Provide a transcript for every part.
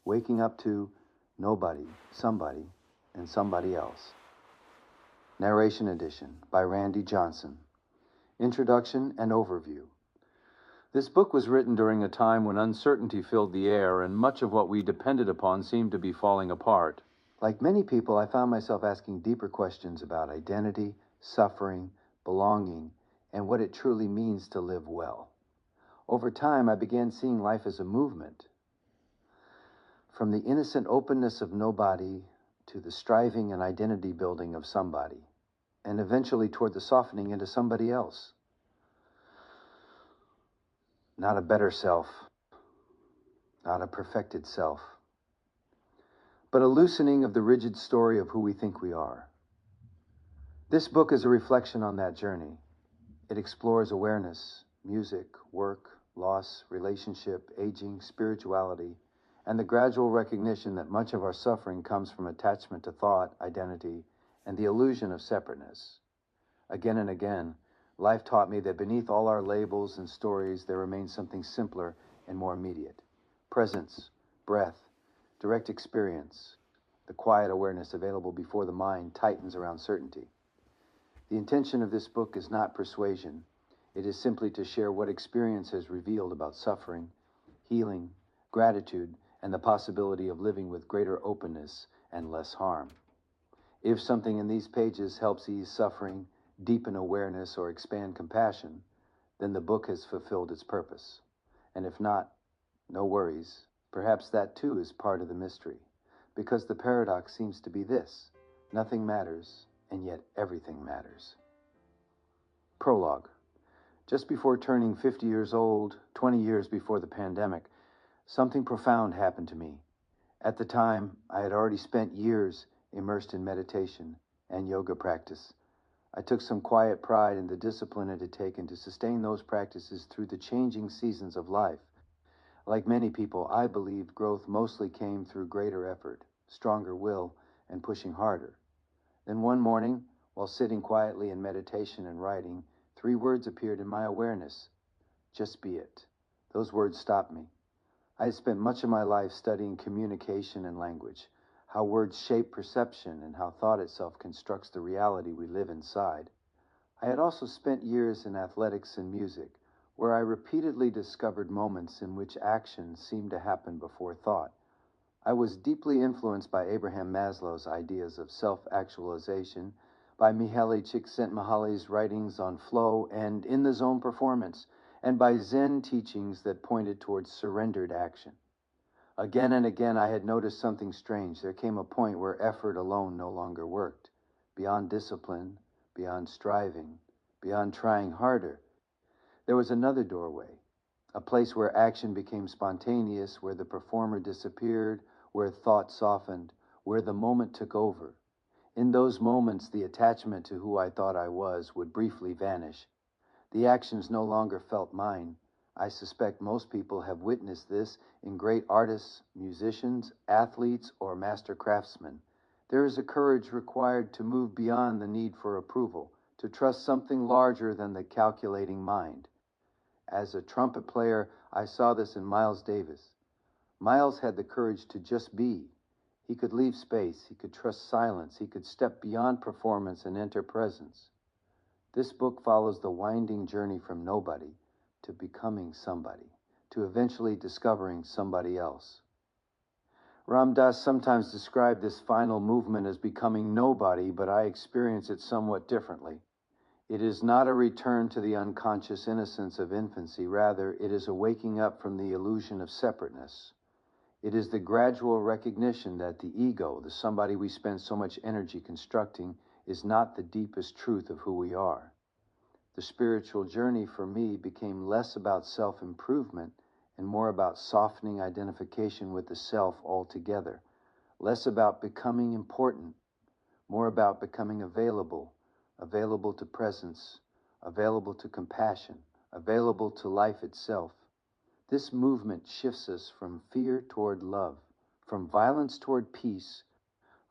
Waking Up to Nobody, Somebody, and Somebody Else. Narration Edition by Randy Johnson. Introduction and Overview. This book was written during a time when uncertainty filled the air and much of what we depended upon seemed to be falling apart. Like many people, I found myself asking deeper questions about identity, suffering, belonging, and what it truly means to live well. Over time, I began seeing life as a movement. From the innocent openness of nobody to the striving and identity building of somebody, and eventually toward the softening into somebody else. Not a better self, not a perfected self, but a loosening of the rigid story of who we think we are. This book is a reflection on that journey. It explores awareness, music, work, loss, relationship, aging, spirituality, and the gradual recognition that much of our suffering comes from attachment to thought, identity, and the illusion of separateness. Again and again, life taught me that beneath all our labels and stories, there remains something simpler and more immediate. Presence, breath, direct experience, the quiet awareness available before the mind tightens around certainty. The intention of this book is not persuasion. It is simply to share what experience has revealed about suffering, healing, gratitude, and the possibility of living with greater openness and less harm. If something in these pages helps ease suffering, deepen awareness, or expand compassion, then the book has fulfilled its purpose. And if not, no worries. Perhaps that too is part of the mystery, because the paradox seems to be this: nothing matters, and yet everything matters. Prologue. Just before turning 50 years old, 20 years before the pandemic, something profound happened to me. At the time, I had already spent years immersed in meditation and yoga practice. I took some quiet pride in the discipline it had taken to sustain those practices through the changing seasons of life. Like many people, I believe growth mostly came through greater effort, stronger will, and pushing harder. Then one morning, while sitting quietly in meditation and writing, 3 words appeared in my awareness. Just be it. Those words stopped me. I had spent much of my life studying communication and language, how words shape perception and how thought itself constructs the reality we live inside. I had also spent years in athletics and music, where I repeatedly discovered moments in which action seemed to happen before thought. I was deeply influenced by Abraham Maslow's ideas of self-actualization, by Mihaly Csikszentmihalyi's writings on flow and in-the-zone performance, and by Zen teachings that pointed towards surrendered action. Again and again, I had noticed something strange. There came a point where effort alone no longer worked. Beyond discipline, beyond striving, beyond trying harder, there was another doorway, a place where action became spontaneous, where the performer disappeared, where thought softened, where the moment took over. In those moments, the attachment to who I thought I was would briefly vanish. The actions no longer felt mine. I suspect most people have witnessed this in great artists, musicians, athletes, or master craftsmen. There is a courage required to move beyond the need for approval, to trust something larger than the calculating mind. As a trumpet player, I saw this in Miles Davis. Miles had the courage to just be. He could leave space, he could trust silence, he could step beyond performance and enter presence. This book follows the winding journey from nobody to becoming somebody, to eventually discovering somebody else. Ram Dass sometimes described this final movement as becoming nobody, but I experience it somewhat differently. It is not a return to the unconscious innocence of infancy. Rather, it is a waking up from the illusion of separateness. It is the gradual recognition that the ego, the somebody we spend so much energy constructing, is not the deepest truth of who we are. The spiritual journey for me became less about self-improvement and more about softening identification with the self altogether. Less about becoming important, more about becoming available to presence, available to compassion, available to life itself. This movement shifts us from fear toward love, from violence toward peace,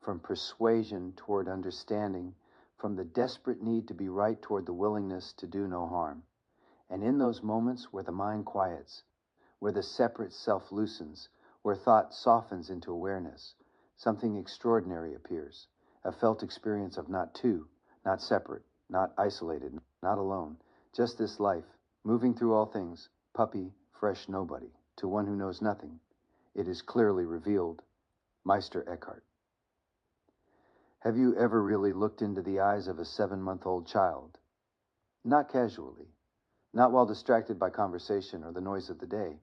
from persuasion toward understanding, from the desperate need to be right toward the willingness to do no harm. And in those moments where the mind quiets, where the separate self loosens, where thought softens into awareness, something extraordinary appears, a felt experience of not two, not separate, not isolated, not alone, just this life, moving through all things, puppy, fresh nobody, to one who knows nothing. It is clearly revealed. Meister Eckhart. Have you ever really looked into the eyes of a 7-month-old child? Not casually, not while distracted by conversation or the noise of the day,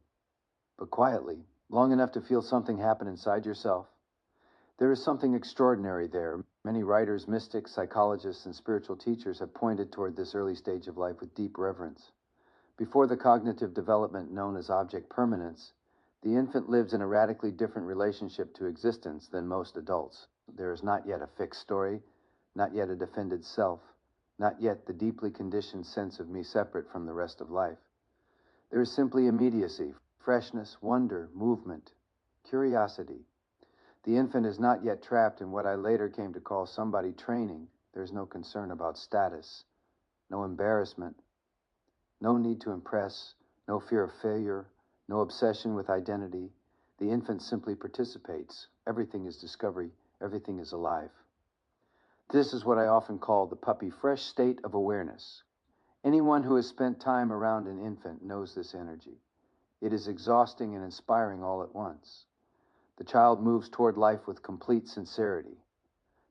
but quietly, long enough to feel something happen inside yourself? There is something extraordinary there. Many writers, mystics, psychologists, and spiritual teachers have pointed toward this early stage of life with deep reverence. Before the cognitive development known as object permanence, the infant lives in a radically different relationship to existence than most adults. There is not yet a fixed story, not yet a defended self, not yet the deeply conditioned sense of me separate from the rest of life. There is simply immediacy, freshness, wonder, movement, curiosity. The infant is not yet trapped in what I later came to call somebody training. There's no concern about status, no embarrassment, no need to impress, no fear of failure, no obsession with identity. The infant simply participates. Everything is discovery. Everything is alive. This is what I often call the puppy fresh state of awareness. Anyone who has spent time around an infant knows this energy. It is exhausting and inspiring all at once. The child moves toward life with complete sincerity.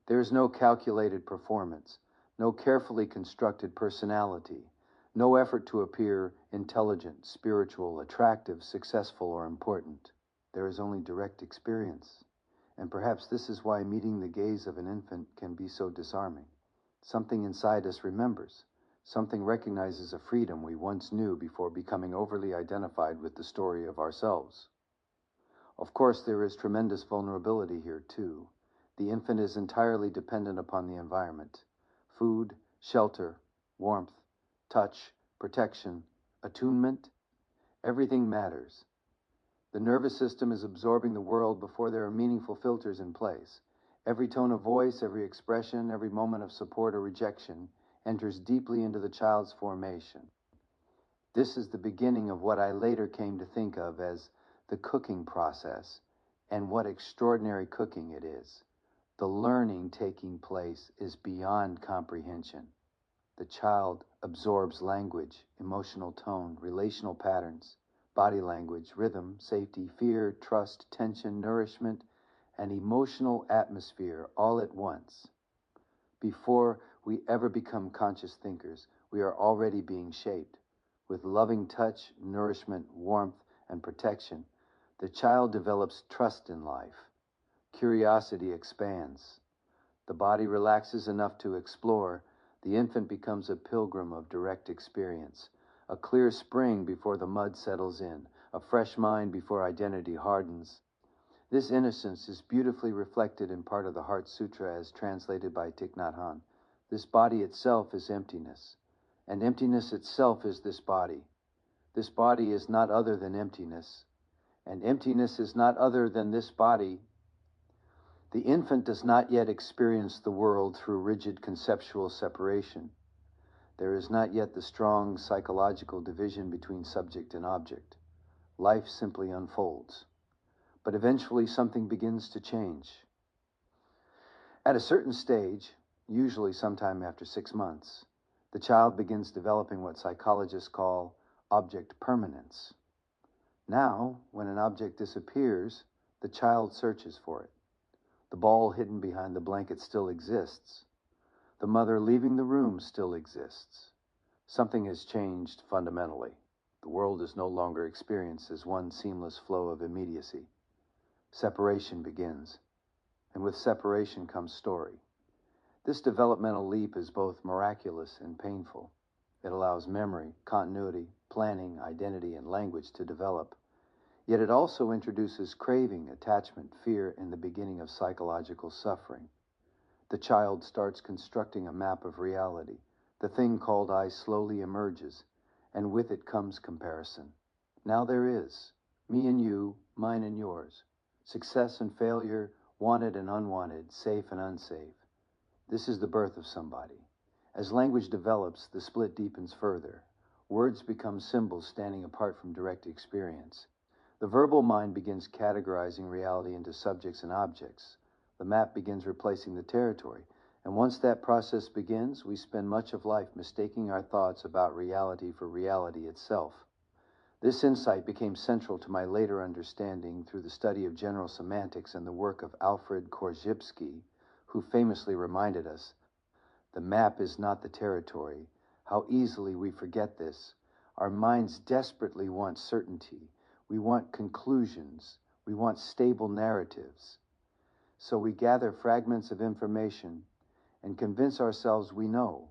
There is no calculated performance, no carefully constructed personality, no effort to appear intelligent, spiritual, attractive, successful, or important. There is only direct experience. And perhaps this is why meeting the gaze of an infant can be so disarming. Something inside us remembers. Something recognizes a freedom we once knew before becoming overly identified with the story of ourselves. Of course, there is tremendous vulnerability here, too. The infant is entirely dependent upon the environment. Food, shelter, warmth, touch, protection, attunement, everything matters. The nervous system is absorbing the world before there are meaningful filters in place. Every tone of voice, every expression, every moment of support or rejection enters deeply into the child's formation. This is the beginning of what I later came to think of as the cooking process, and what extraordinary cooking it is. The learning taking place is beyond comprehension. The child absorbs language, emotional tone, relational patterns, body language, rhythm, safety, fear, trust, tension, nourishment, and emotional atmosphere all at once. Before we ever become conscious thinkers, we are already being shaped. With loving touch, nourishment, warmth, and protection, the child develops trust in life. Curiosity expands. The body relaxes enough to explore. The infant becomes a pilgrim of direct experience, a clear spring before the mud settles in, a fresh mind before identity hardens. This innocence is beautifully reflected in part of the Heart Sutra as translated by Thich Nhat Hanh. This body itself is emptiness, and emptiness itself is this body. This body is not other than emptiness, and emptiness is not other than this body. The infant does not yet experience the world through rigid conceptual separation. There is not yet the strong psychological division between subject and object. Life simply unfolds. But eventually something begins to change. At a certain stage, usually sometime after 6 months, the child begins developing what psychologists call object permanence. Now, when an object disappears, the child searches for it. The ball hidden behind the blanket still exists. The mother leaving the room still exists. Something has changed fundamentally. The world is no longer experienced as one seamless flow of immediacy. Separation begins, and with separation comes story. This developmental leap is both miraculous and painful. It allows memory, continuity, planning, identity, and language to develop. Yet it also introduces craving, attachment, fear, and the beginning of psychological suffering. The child starts constructing a map of reality. The thing called I slowly emerges, and with it comes comparison. Now there is me and you, mine and yours, success and failure, wanted and unwanted, safe and unsafe. This is the birth of somebody. As language develops, the split deepens further. Words become symbols standing apart from direct experience. The verbal mind begins categorizing reality into subjects and objects. The map begins replacing the territory. And once that process begins, we spend much of life mistaking our thoughts about reality for reality itself. This insight became central to my later understanding through the study of general semantics and the work of Alfred Korzybski, who famously reminded us, "The map is not the territory." How easily we forget this. Our minds desperately want certainty. We want conclusions. We want stable narratives. So we gather fragments of information and convince ourselves we know.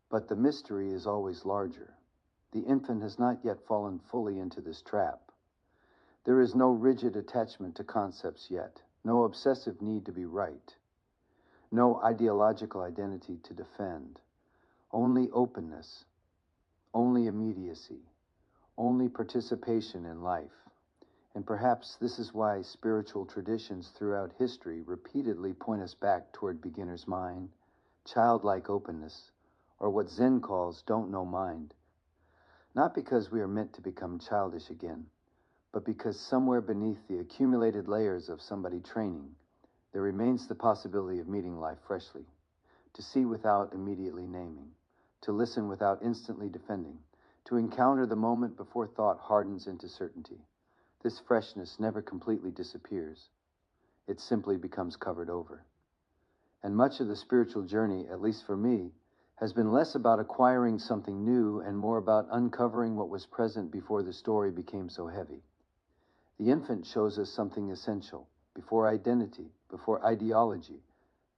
But the mystery is always larger. The infant has not yet fallen fully into this trap. There is no rigid attachment to concepts yet, no obsessive need to be right, no ideological identity to defend, only openness, only immediacy, only participation in life. And perhaps this is why spiritual traditions throughout history repeatedly point us back toward beginner's mind, childlike openness, or what Zen calls don't know mind. Not because we are meant to become childish again, but because somewhere beneath the accumulated layers of somebody training, there remains the possibility of meeting life freshly, to see without immediately naming, to listen without instantly defending, to encounter the moment before thought hardens into certainty. This freshness never completely disappears. It simply becomes covered over. And much of the spiritual journey, at least for me, has been less about acquiring something new and more about uncovering what was present before the story became so heavy. The infant shows us something essential, before identity, before ideology,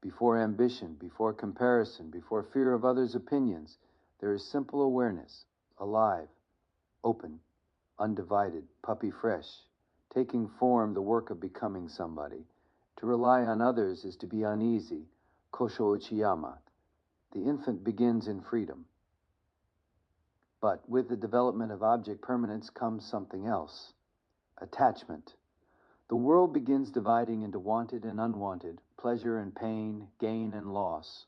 before ambition, before comparison, before fear of others' opinions. There is simple awareness, alive, open, undivided, puppy fresh, taking form, the work of becoming somebody. To rely on others is to be uneasy, kosho uchiyama. The infant begins in freedom. But with the development of object permanence comes something else, attachment. The world begins dividing into wanted and unwanted, pleasure and pain, gain and loss.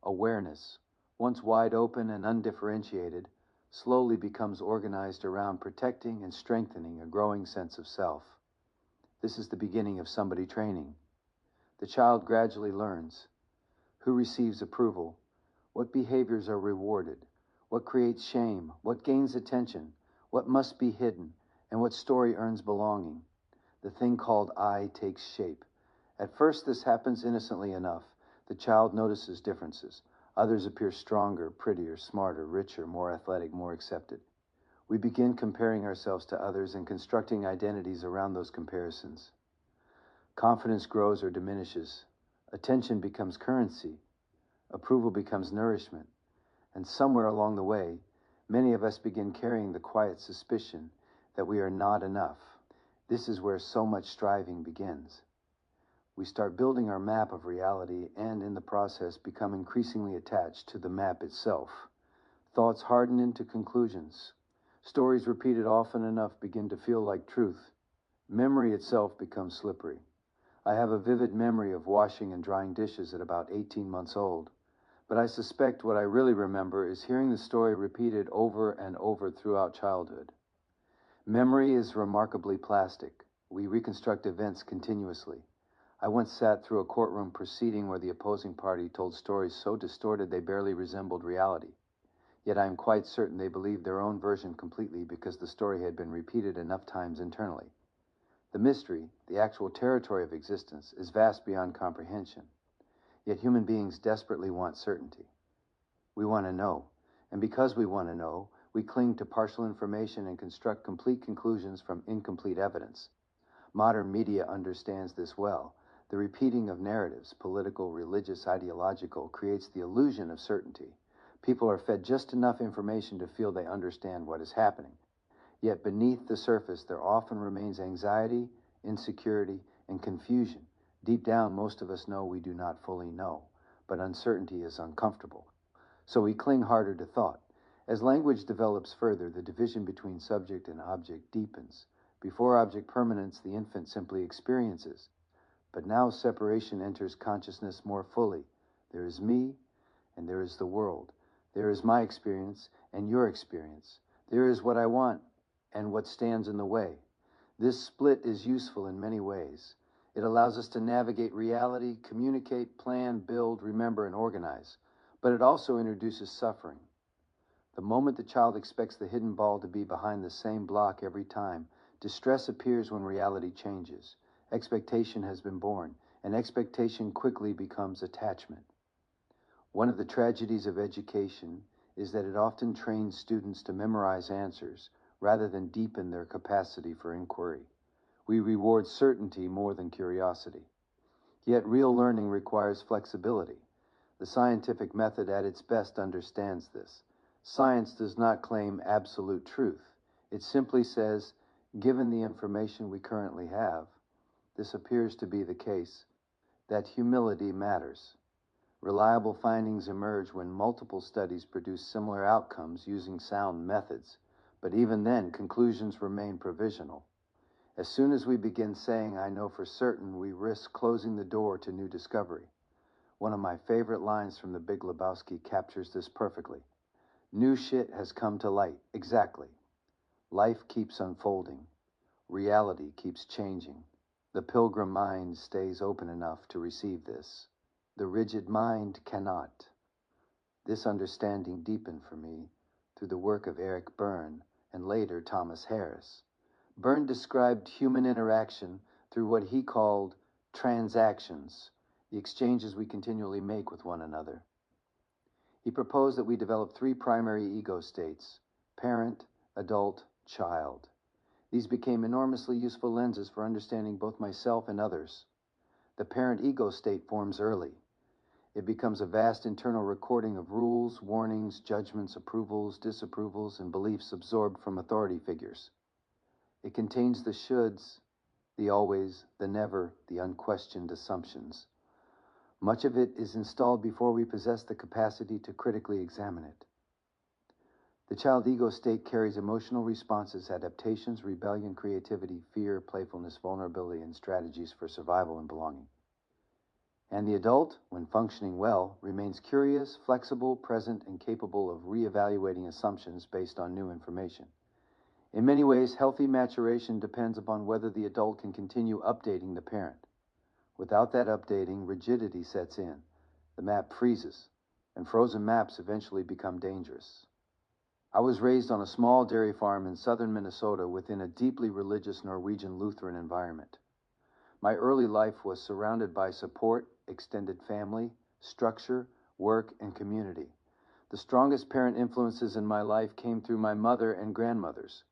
Awareness, once wide open and undifferentiated, slowly becomes organized around protecting and strengthening a growing sense of self. This is the beginning of somebody training. The child gradually learns who receives approval, what behaviors are rewarded, what creates shame, what gains attention, what must be hidden, and what story earns belonging. The thing called I takes shape. At first this happens innocently enough. The child notices differences. Others appear stronger, prettier, smarter, richer, more athletic, more accepted. We begin comparing ourselves to others and constructing identities around those comparisons. Confidence grows or diminishes. Attention becomes currency. Approval becomes nourishment. And somewhere along the way, many of us begin carrying the quiet suspicion that we are not enough. This is where so much striving begins. We start building our map of reality and, in the process, become increasingly attached to the map itself. Thoughts harden into conclusions. Stories repeated often enough begin to feel like truth. Memory itself becomes slippery. I have a vivid memory of washing and drying dishes at about 18 months old. But I suspect what I really remember is hearing the story repeated over and over throughout childhood. Memory is remarkably plastic. We reconstruct events continuously. I once sat through a courtroom proceeding where the opposing party told stories so distorted they barely resembled reality. Yet I am quite certain they believed their own version completely because the story had been repeated enough times internally. The mystery, the actual territory of existence, is vast beyond comprehension. Yet human beings desperately want certainty. We want to know, and because we want to know, we cling to partial information and construct complete conclusions from incomplete evidence. Modern media understands this well. The repeating of narratives, political, religious, ideological, creates the illusion of certainty. People are fed just enough information to feel they understand what is happening. Yet beneath the surface, there often remains anxiety, insecurity, and confusion. Deep down, most of us know we do not fully know, but uncertainty is uncomfortable. So we cling harder to thought. As language develops further, the division between subject and object deepens. Before object permanence, the infant simply experiences. But now separation enters consciousness more fully. There is me, and there is the world. There is my experience, and your experience. There is what I want, and what stands in the way. This split is useful in many ways. It allows us to navigate reality, communicate, plan, build, remember, and organize. But it also introduces suffering. The moment the child expects the hidden ball to be behind the same block every time, distress appears when reality changes. Expectation has been born, and expectation quickly becomes attachment. One of the tragedies of education is that it often trains students to memorize answers rather than deepen their capacity for inquiry. We reward certainty more than curiosity. Yet real learning requires flexibility. The scientific method at its best understands this. Science does not claim absolute truth. It simply says, given the information we currently have, this appears to be the case, that humility matters. Reliable findings emerge when multiple studies produce similar outcomes using sound methods, but even then, conclusions remain provisional. As soon as we begin saying, I know for certain, we risk closing the door to new discovery. One of my favorite lines from The Big Lebowski captures this perfectly. New shit has come to light. Exactly. Life keeps unfolding. Reality keeps changing. The pilgrim mind stays open enough to receive this. The rigid mind cannot. This understanding deepened for me through the work of Eric Berne and later Thomas Harris. Berne described human interaction through what he called transactions, the exchanges we continually make with one another. He proposed that we develop three primary ego states: parent, adult, child. These became enormously useful lenses for understanding both myself and others. The parent ego state forms early. It becomes a vast internal recording of rules, warnings, judgments, approvals, disapprovals, and beliefs absorbed from authority figures. It contains the shoulds, the always, the never, the unquestioned assumptions. Much of it is installed before we possess the capacity to critically examine it. The child ego state carries emotional responses, adaptations, rebellion, creativity, fear, playfulness, vulnerability, and strategies for survival and belonging. And the adult, when functioning well, remains curious, flexible, present, and capable of reevaluating assumptions based on new information. In many ways, healthy maturation depends upon whether the adult can continue updating the parent. Without that updating, rigidity sets in. The map freezes, and frozen maps eventually become dangerous. I was raised on a small dairy farm in southern Minnesota within a deeply religious Norwegian Lutheran environment. My early life was surrounded by support, extended family, structure, work, and community. The strongest parent influences in my life came through my mother and grandmothers.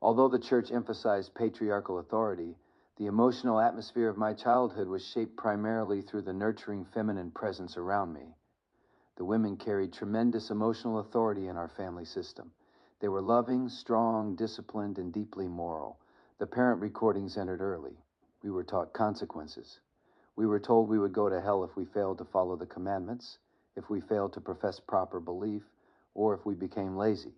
Although the church emphasized patriarchal authority, the emotional atmosphere of my childhood was shaped primarily through the nurturing feminine presence around me. The women carried tremendous emotional authority in our family system. They were loving, strong, disciplined, and deeply moral. The parent recordings entered early. We were taught consequences. We were told we would go to hell if we failed to follow the commandments, if we failed to profess proper belief, or if we became lazy.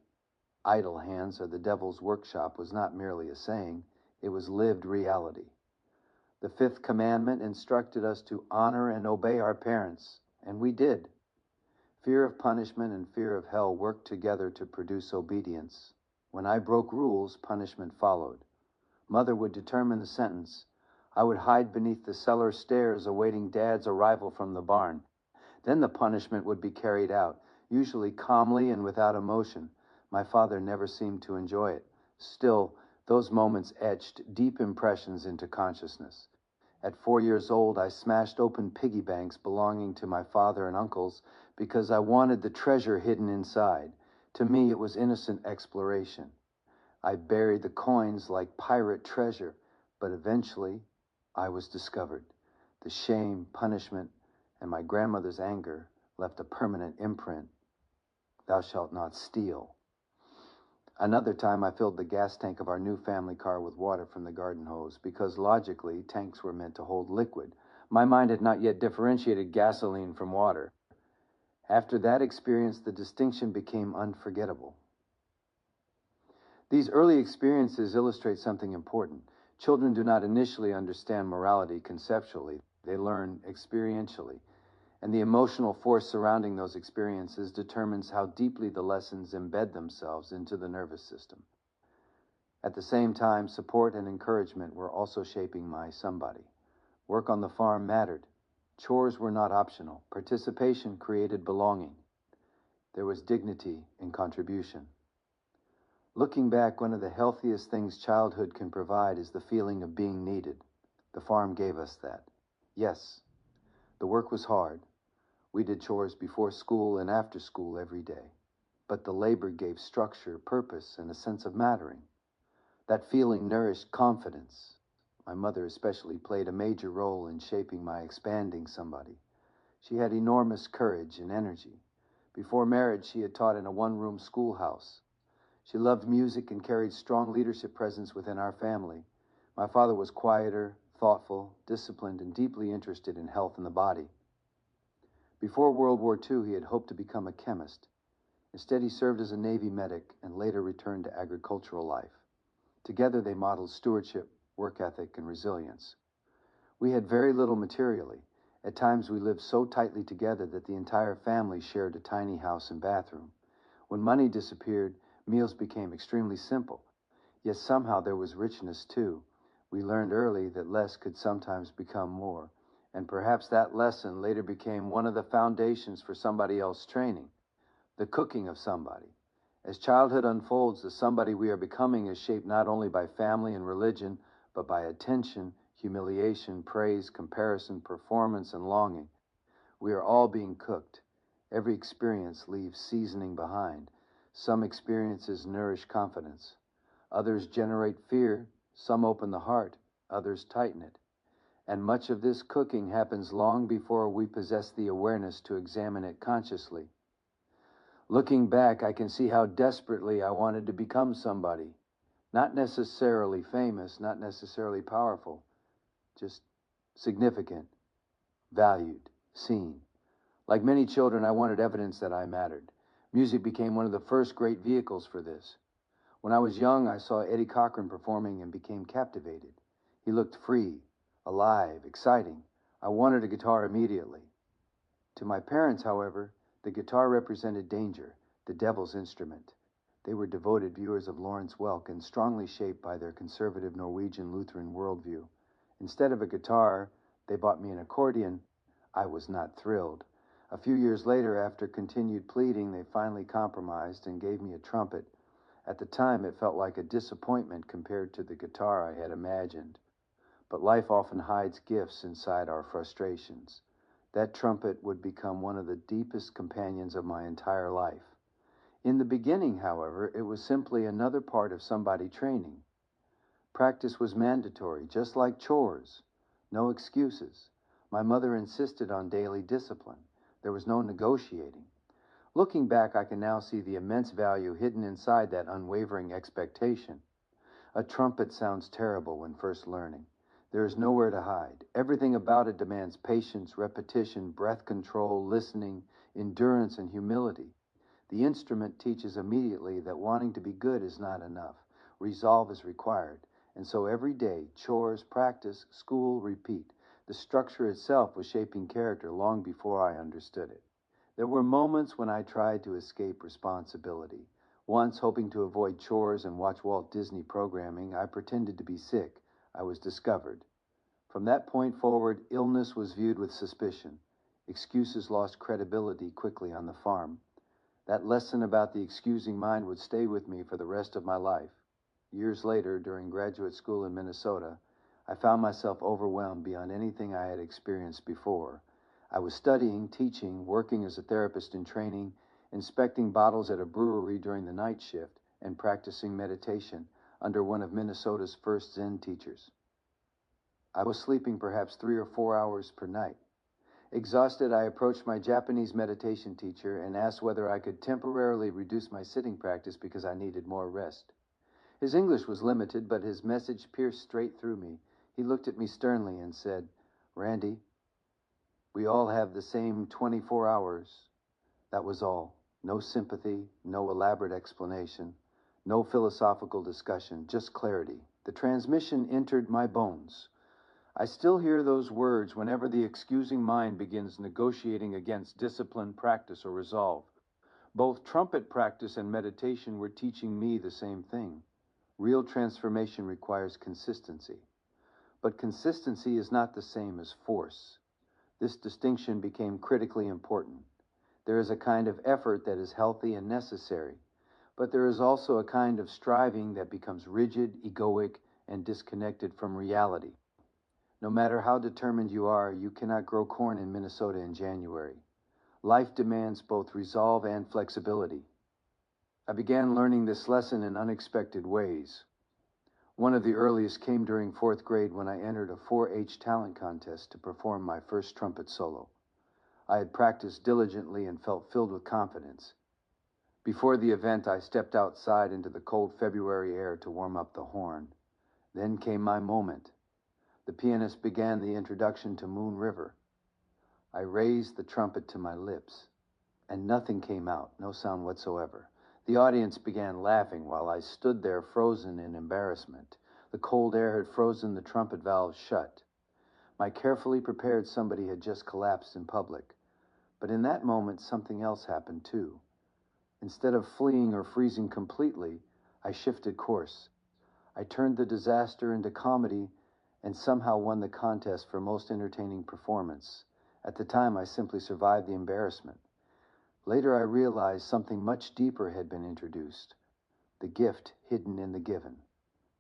Idle hands are the devil's workshop was not merely a saying, it was lived reality. The fifth commandment instructed us to honor and obey our parents, and we did. Fear of punishment and fear of hell worked together to produce obedience. When I broke rules, punishment followed. Mother would determine the sentence. I would hide beneath the cellar stairs awaiting Dad's arrival from the barn. Then the punishment would be carried out, usually calmly and without emotion. My father never seemed to enjoy it. Still, those moments etched deep impressions into consciousness. At 4 years old, I smashed open piggy banks belonging to my father and uncles because I wanted the treasure hidden inside. To me, it was innocent exploration. I buried the coins like pirate treasure, but eventually I was discovered. The shame, punishment, and my grandmother's anger left a permanent imprint. Thou shalt not steal. Another time I filled the gas tank of our new family car with water from the garden hose because logically tanks were meant to hold liquid. My mind had not yet differentiated gasoline from water. After that experience, the distinction became unforgettable. These early experiences illustrate something important. Children do not initially understand morality conceptually. They learn experientially. And the emotional force surrounding those experiences determines how deeply the lessons embed themselves into the nervous system. At the same time, support and encouragement were also shaping my somebody. Work on the farm mattered. Chores were not optional. Participation created belonging. There was dignity in contribution. Looking back, one of the healthiest things childhood can provide is the feeling of being needed. The farm gave us that. Yes, the work was hard. We did chores before school and after school every day. But the labor gave structure, purpose, and a sense of mattering. That feeling nourished confidence. My mother especially played a major role in shaping my expanding somebody. She had enormous courage and energy. Before marriage, she had taught in a one-room schoolhouse. She loved music and carried strong leadership presence within our family. My father was quieter, thoughtful, disciplined, and deeply interested in health and the body. Before World War II, he had hoped to become a chemist. Instead, he served as a Navy medic and later returned to agricultural life. Together, they modeled stewardship, work ethic, and resilience. We had very little materially. At times, we lived so tightly together that the entire family shared a tiny house and bathroom. When money disappeared, meals became extremely simple. Yet somehow there was richness too. We learned early that less could sometimes become more. And perhaps that lesson later became one of the foundations for somebody else's training, the cooking of somebody. As childhood unfolds, the somebody we are becoming is shaped not only by family and religion, but by attention, humiliation, praise, comparison, performance, and longing. We are all being cooked. Every experience leaves seasoning behind. Some experiences nourish confidence. Others generate fear. Some open the heart. Others tighten it. And much of this cooking happens long before we possess the awareness to examine it consciously. Looking back, I can see how desperately I wanted to become somebody. Not necessarily famous, not necessarily powerful, just significant, valued, seen. Like many children, I wanted evidence that I mattered. Music became one of the first great vehicles for this. When I was young, I saw Eddie Cochran performing and became captivated. He looked free, alive, exciting. I wanted a guitar immediately. To my parents, however, the guitar represented danger, the devil's instrument. They were devoted viewers of Lawrence Welk and strongly shaped by their conservative Norwegian Lutheran worldview. Instead of a guitar, they bought me an accordion. I was not thrilled. A few years later, after continued pleading, they finally compromised and gave me a trumpet. At the time, it felt like a disappointment compared to the guitar I had imagined. But life often hides gifts inside our frustrations. That trumpet would become one of the deepest companions of my entire life. In the beginning, however, it was simply another part of somebody training. Practice was mandatory, just like chores. No excuses. My mother insisted on daily discipline. There was no negotiating. Looking back, I can now see the immense value hidden inside that unwavering expectation. A trumpet sounds terrible when first learning. There is nowhere to hide. Everything about it demands patience, repetition, breath control, listening, endurance, and humility. The instrument teaches immediately that wanting to be good is not enough. Resolve is required. And so every day, chores, practice, school, repeat. The structure itself was shaping character long before I understood it. There were moments when I tried to escape responsibility. Once, hoping to avoid chores and watch Walt Disney programming, I pretended to be sick. I was discovered. From that point forward, illness was viewed with suspicion. Excuses lost credibility quickly on the farm. That lesson about the excusing mind would stay with me for the rest of my life. Years later, during graduate school in Minnesota, I found myself overwhelmed beyond anything I had experienced before. I was studying, teaching, working as a therapist in training, inspecting bottles at a brewery during the night shift, and practicing meditation under one of Minnesota's first Zen teachers. I was sleeping perhaps 3 or 4 hours per night. Exhausted, I approached my Japanese meditation teacher and asked whether I could temporarily reduce my sitting practice because I needed more rest. His English was limited, but his message pierced straight through me. He looked at me sternly and said, "Randy, we all have the same 24 hours. That was all. No sympathy, no elaborate explanation, no philosophical discussion, just clarity. The transmission entered my bones. I still hear those words whenever the excusing mind begins negotiating against discipline, practice, or resolve. Both trumpet practice and meditation were teaching me the same thing. Real transformation requires consistency. But consistency is not the same as force. This distinction became critically important. There is a kind of effort that is healthy and necessary, but there is also a kind of striving that becomes rigid, egoic, and disconnected from reality. No matter how determined you are, you cannot grow corn in Minnesota in January. Life demands both resolve and flexibility. I began learning this lesson in unexpected ways. One of the earliest came during fourth grade when I entered a 4-H talent contest to perform my first trumpet solo. I had practiced diligently and felt filled with confidence. Before the event, I stepped outside into the cold February air to warm up the horn. Then came my moment. The pianist began the introduction to Moon River. I raised the trumpet to my lips, and nothing came out, no sound whatsoever. The audience began laughing while I stood there frozen in embarrassment. The cold air had frozen the trumpet valves shut. My carefully prepared somebody had just collapsed in public. But in that moment, something else happened too. Instead of fleeing or freezing completely, I shifted course. I turned the disaster into comedy and somehow won the contest for most entertaining performance. At the time, I simply survived the embarrassment. Later, I realized something much deeper had been introduced, the gift hidden in the given.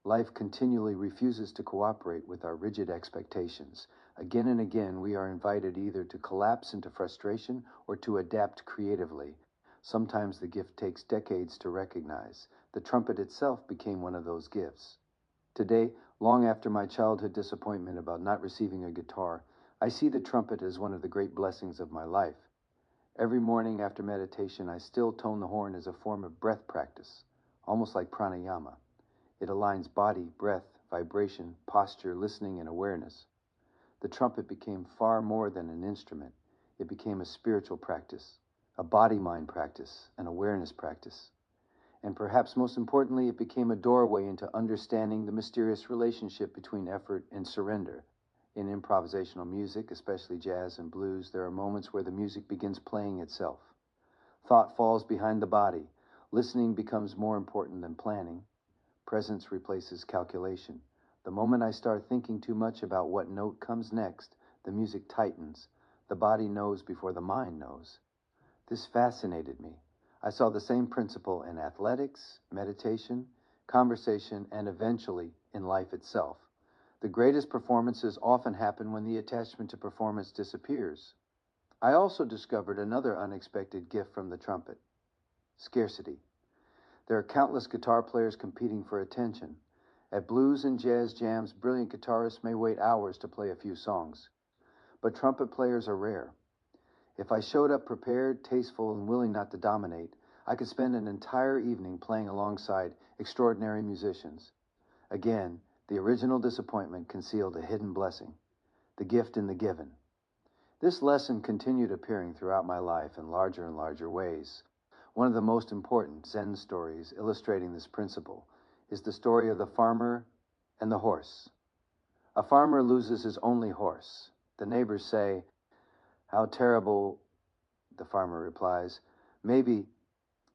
Life continually refuses to cooperate with our rigid expectations. Again and again, we are invited either to collapse into frustration or to adapt creatively. Sometimes the gift takes decades to recognize. The trumpet itself became one of those gifts. Today, long after my childhood disappointment about not receiving a guitar, I see the trumpet as one of the great blessings of my life. Every morning after meditation, I still tone the horn as a form of breath practice, almost like pranayama. It aligns body, breath, vibration, posture, listening, and awareness. The trumpet became far more than an instrument. It became a spiritual practice, a body-mind practice, an awareness practice. And perhaps most importantly, it became a doorway into understanding the mysterious relationship between effort and surrender. In improvisational music, especially jazz and blues, there are moments where the music begins playing itself. Thought falls behind the body. Listening becomes more important than planning. Presence replaces calculation. The moment I start thinking too much about what note comes next, the music tightens. The body knows before the mind knows. This fascinated me. I saw the same principle in athletics, meditation, conversation, and eventually in life itself. The greatest performances often happen when the attachment to performance disappears. I also discovered another unexpected gift from the trumpet: scarcity. There are countless guitar players competing for attention. At blues and jazz jams, brilliant guitarists may wait hours to play a few songs. But trumpet players are rare. If I showed up prepared, tasteful, and willing not to dominate, I could spend an entire evening playing alongside extraordinary musicians. Again, the original disappointment concealed a hidden blessing, the gift in the given. This lesson continued appearing throughout my life in larger and larger ways. One of the most important Zen stories illustrating this principle is the story of the farmer and the horse. A farmer loses his only horse. The neighbors say, "How terrible," the farmer replies. "Maybe."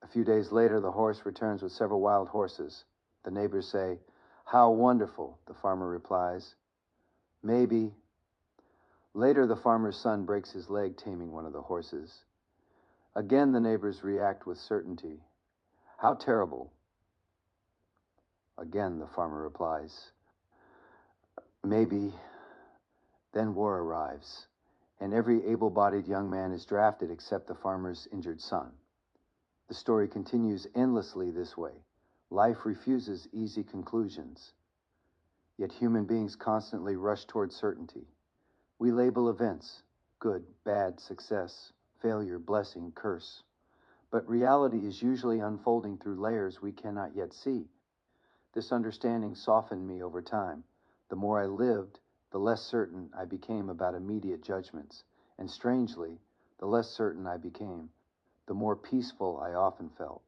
A few days later, the horse returns with several wild horses. The neighbors say, "How wonderful," the farmer replies. "Maybe." Later, the farmer's son breaks his leg taming one of the horses. Again, the neighbors react with certainty. "How terrible." Again, the farmer replies, "Maybe." Then war arrives, and every able-bodied young man is drafted except the farmer's injured son. The story continues endlessly this way. Life refuses easy conclusions. Yet human beings constantly rush toward certainty. We label events: good, bad, success, failure, blessing, curse. But reality is usually unfolding through layers we cannot yet see. This understanding softened me over time. The more I lived, the less certain I became about immediate judgments. And strangely, the less certain I became, the more peaceful I often felt.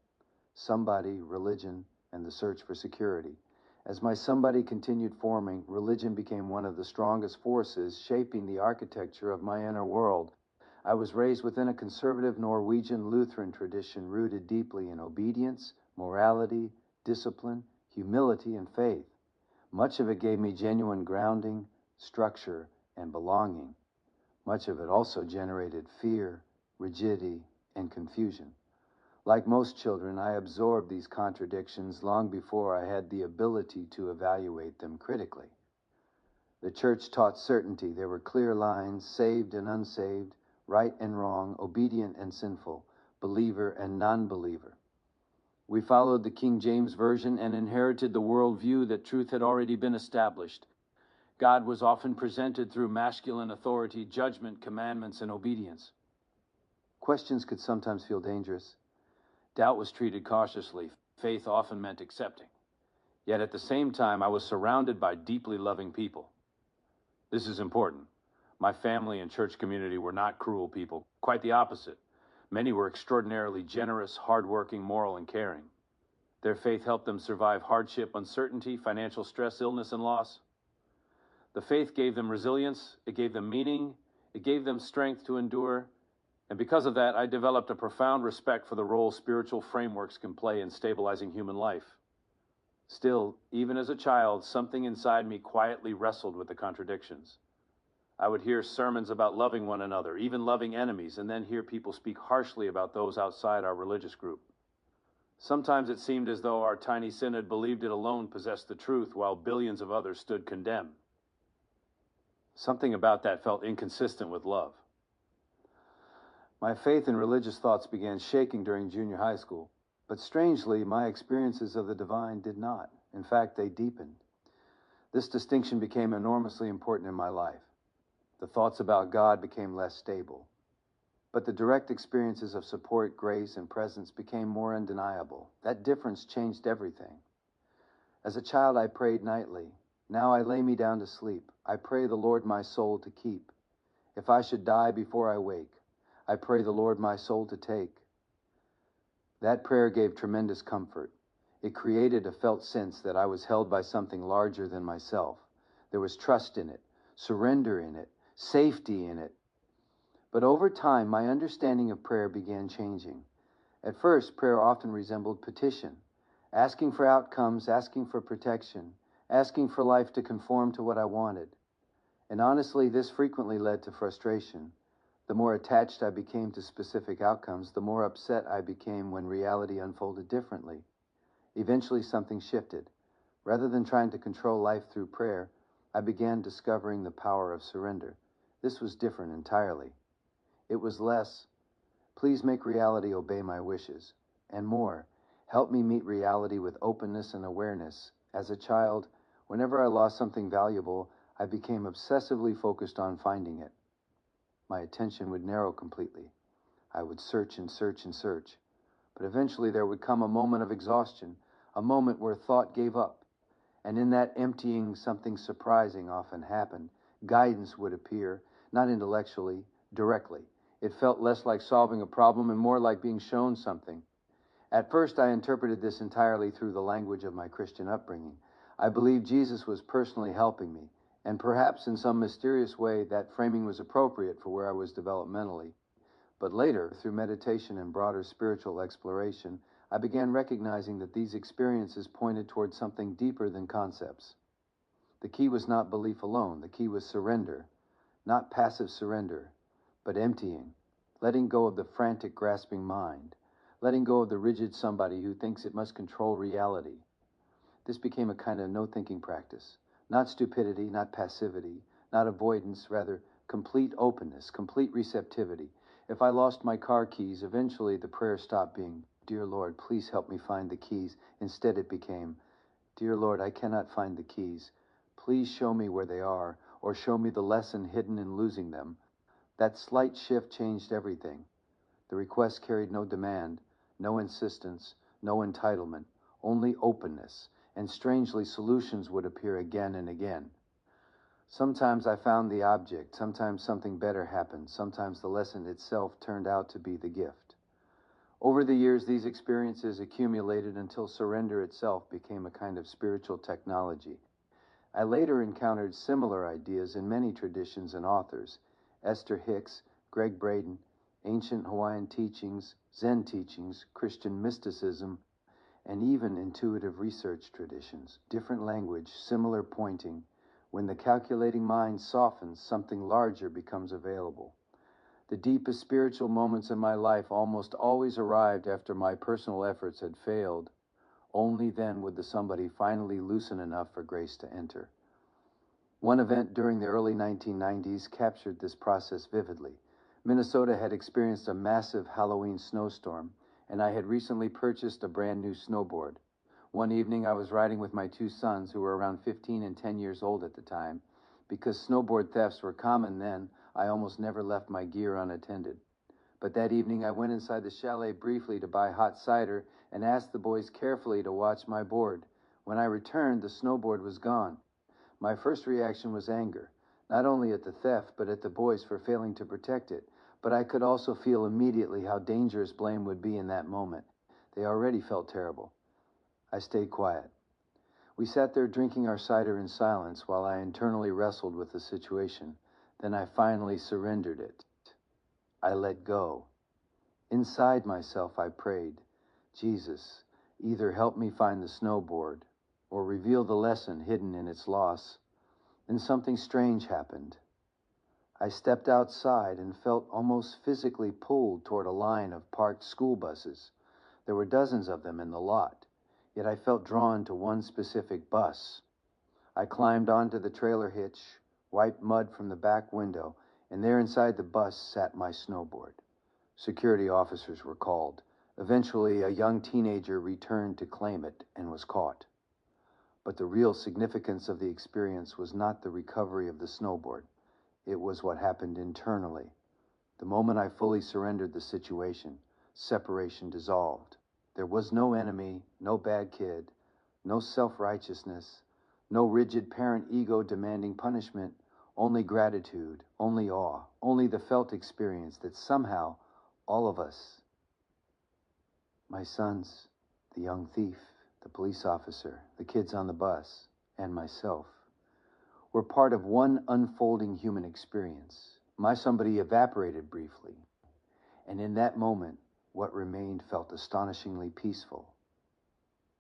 Somebody, religion, and the search for security. As my somebody continued forming, religion became one of the strongest forces shaping the architecture of my inner world. I was raised within a conservative Norwegian Lutheran tradition rooted deeply in obedience, morality, discipline, humility, and faith. Much of it gave me genuine grounding, structure, and belonging. Much of it also generated fear, rigidity, and confusion. Like most children, I absorbed these contradictions long before I had the ability to evaluate them critically. The church taught certainty. There were clear lines, saved and unsaved, right and wrong, obedient and sinful, believer and non-believer. We followed the King James Version and inherited the worldview that truth had already been established. God was often presented through masculine authority, judgment, commandments, and obedience. Questions could sometimes feel dangerous. Doubt was treated cautiously. Faith often meant accepting. Yet at the same time, I was surrounded by deeply loving people. This is important. My family and church community were not cruel people. Quite the opposite. Many were extraordinarily generous, hardworking, moral, and caring. Their faith helped them survive hardship, uncertainty, financial stress, illness, and loss. The faith gave them resilience, it gave them meaning, it gave them strength to endure, and because of that, I developed a profound respect for the role spiritual frameworks can play in stabilizing human life. Still, even as a child, something inside me quietly wrestled with the contradictions. I would hear sermons about loving one another, even loving enemies, and then hear people speak harshly about those outside our religious group. Sometimes it seemed as though our tiny synod believed it alone possessed the truth, while billions of others stood condemned. Something about that felt inconsistent with love. My faith and religious thoughts began shaking during junior high school, but strangely, my experiences of the divine did not. In fact, they deepened. This distinction became enormously important in my life. The thoughts about God became less stable, but the direct experiences of support, grace, and presence became more undeniable. That difference changed everything. As a child, I prayed nightly. Now I lay me down to sleep. I pray the Lord my soul to keep. If I should die before I wake, I pray the Lord my soul to take. That prayer gave tremendous comfort. It created a felt sense that I was held by something larger than myself. There was trust in it, surrender in it, safety in it. But over time, my understanding of prayer began changing. At first, prayer often resembled petition, asking for outcomes, asking for protection, asking for life to conform to what I wanted. And honestly, this frequently led to frustration. The more attached I became to specific outcomes, the more upset I became when reality unfolded differently. Eventually, something shifted. Rather than trying to control life through prayer, I began discovering the power of surrender. This was different entirely. It was less, please make reality obey my wishes, and more, help me meet reality with openness and awareness. As a child, whenever I lost something valuable, I became obsessively focused on finding it. My attention would narrow completely. I would search and search and search. But eventually there would come a moment of exhaustion, a moment where thought gave up. And in that emptying, something surprising often happened. Guidance would appear, not intellectually, directly. It felt less like solving a problem and more like being shown something. At first, I interpreted this entirely through the language of my Christian upbringing. I believed Jesus was personally helping me, and perhaps in some mysterious way that framing was appropriate for where I was developmentally. But later, through meditation and broader spiritual exploration, I began recognizing that these experiences pointed towards something deeper than concepts. The key was not belief alone. The key was surrender, not passive surrender, but emptying, letting go of the frantic, grasping mind, letting go of the rigid somebody who thinks it must control reality. This became a kind of no-thinking practice. Not stupidity, not passivity, not avoidance, rather complete openness, complete receptivity. If I lost my car keys, eventually the prayer stopped being, "Dear Lord, please help me find the keys." Instead it became, "Dear Lord, I cannot find the keys. Please show me where they are, or show me the lesson hidden in losing them." That slight shift changed everything. The request carried no demand, no insistence, no entitlement, only openness. And strangely, solutions would appear again and again. Sometimes I found the object, sometimes something better happened, sometimes the lesson itself turned out to be the gift. Over the years, these experiences accumulated until surrender itself became a kind of spiritual technology. I later encountered similar ideas in many traditions and authors: Esther Hicks, Greg Braden, ancient Hawaiian teachings, Zen teachings, Christian mysticism, and even intuitive research traditions. Different language, similar pointing. When the calculating mind softens, something larger becomes available. The deepest spiritual moments in my life almost always arrived after my personal efforts had failed. Only then would the somebody finally loosen enough for grace to enter. One event during the early 1990s captured this process vividly. Minnesota had experienced a massive Halloween snowstorm, and I had recently purchased a brand new snowboard. One evening I was riding with my two sons, who were around 15 and 10 years old at the time. Because snowboard thefts were common then, I almost never left my gear unattended. But that evening I went inside the chalet briefly to buy hot cider and asked the boys carefully to watch my board. When I returned, the snowboard was gone. My first reaction was anger, not only at the theft, but at the boys for failing to protect it. But I could also feel immediately how dangerous blame would be in that moment. They already felt terrible. I stayed quiet. We sat there drinking our cider in silence while I internally wrestled with the situation. Then I finally surrendered it. I let go. Inside myself I prayed, Jesus, either help me find the snowboard or reveal the lesson hidden in its loss. Then something strange happened. I stepped outside and felt almost physically pulled toward a line of parked school buses. There were dozens of them in the lot, yet I felt drawn to one specific bus. I climbed onto the trailer hitch, wiped mud from the back window, and there inside the bus sat my snowboard. Security officers were called. Eventually, a young teenager returned to claim it and was caught. But the real significance of the experience was not the recovery of the snowboard. It was what happened internally. The moment I fully surrendered the situation, separation dissolved. There was no enemy, no bad kid, no self-righteousness, no rigid parent ego demanding punishment, only gratitude, only awe, only the felt experience that somehow all of us, my sons, the young thief, the police officer, the kids on the bus, and myself, were part of one unfolding human experience. My somebody evaporated briefly, and in that moment, what remained felt astonishingly peaceful.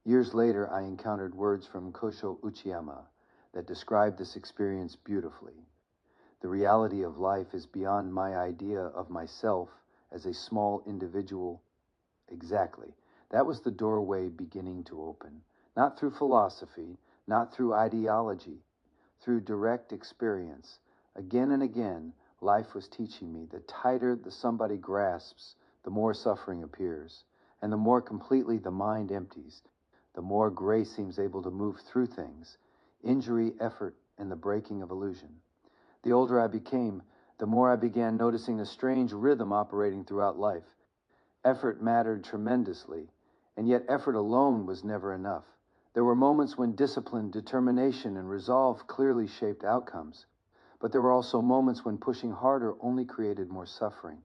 Years later, I encountered words from Kosho Uchiyama that described this experience beautifully. The reality of life is beyond my idea of myself as a small individual. Exactly. That was the doorway beginning to open. Not through philosophy, not through ideology, through direct experience. Again and again, life was teaching me that tighter the somebody grasps, the more suffering appears. And the more completely the mind empties, the more grace seems able to move through things. Injury, effort, and the breaking of illusion. The older I became, the more I began noticing a strange rhythm operating throughout life. Effort mattered tremendously, and yet effort alone was never enough. There were moments when discipline, determination, and resolve clearly shaped outcomes, but there were also moments when pushing harder only created more suffering.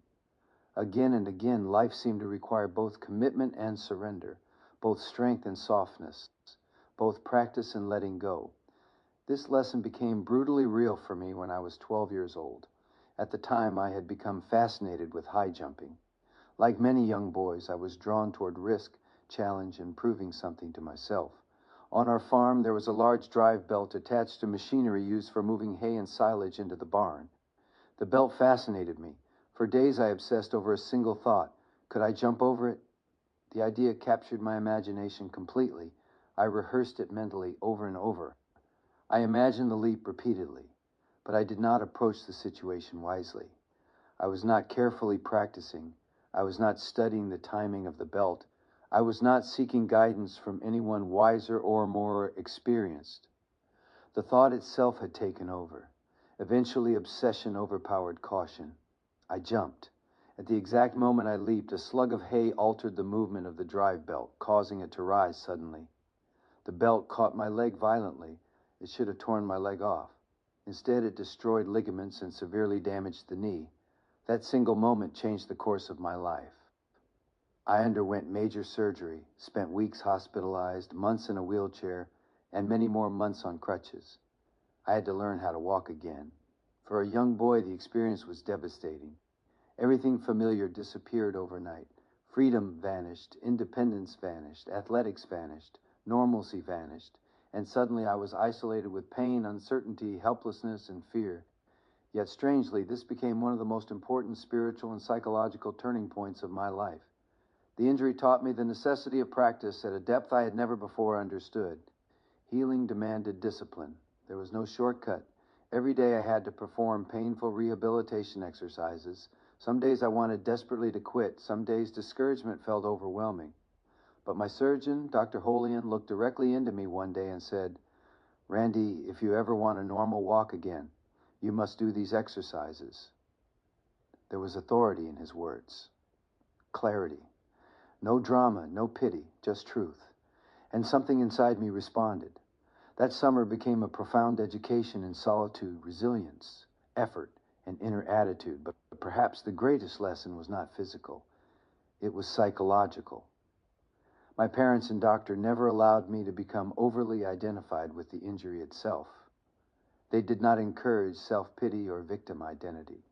Again and again, life seemed to require both commitment and surrender, both strength and softness, both practice and letting go. This lesson became brutally real for me when I was 12 years old. At the time, I had become fascinated with high jumping. Like many young boys, I was drawn toward risk, challenge, and proving something to myself. On our farm, there was a large drive belt attached to machinery used for moving hay and silage into the barn. The belt fascinated me. For days, I obsessed over a single thought. Could I jump over it? The idea captured my imagination completely. I rehearsed it mentally over and over. I imagined the leap repeatedly, but I did not approach the situation wisely. I was not carefully practicing. I was not studying the timing of the belt. I was not seeking guidance from anyone wiser or more experienced. The thought itself had taken over. Eventually, obsession overpowered caution. I jumped. At the exact moment I leaped, a slug of hay altered the movement of the drive belt, causing it to rise suddenly. The belt caught my leg violently. It should have torn my leg off. Instead, it destroyed ligaments and severely damaged the knee. That single moment changed the course of my life. I underwent major surgery, spent weeks hospitalized, months in a wheelchair, and many more months on crutches. I had to learn how to walk again. For a young boy, the experience was devastating. Everything familiar disappeared overnight. Freedom vanished, independence vanished, athletics vanished, normalcy vanished, and suddenly I was isolated with pain, uncertainty, helplessness, and fear. Yet strangely, this became one of the most important spiritual and psychological turning points of my life. The injury taught me the necessity of practice at a depth I had never before understood. Healing demanded discipline. There was no shortcut. Every day I had to perform painful rehabilitation exercises. Some days I wanted desperately to quit. Some days discouragement felt overwhelming. But my surgeon, Dr. Holian, looked directly into me one day and said, "Randy, if you ever want a normal walk again, you must do these exercises." There was authority in his words. Clarity. No drama, no pity, just truth. And something inside me responded. That summer became a profound education in solitude, resilience, effort, and inner attitude. But perhaps the greatest lesson was not physical. It was psychological. My parents and doctor never allowed me to become overly identified with the injury itself. They did not encourage self-pity or victim identity.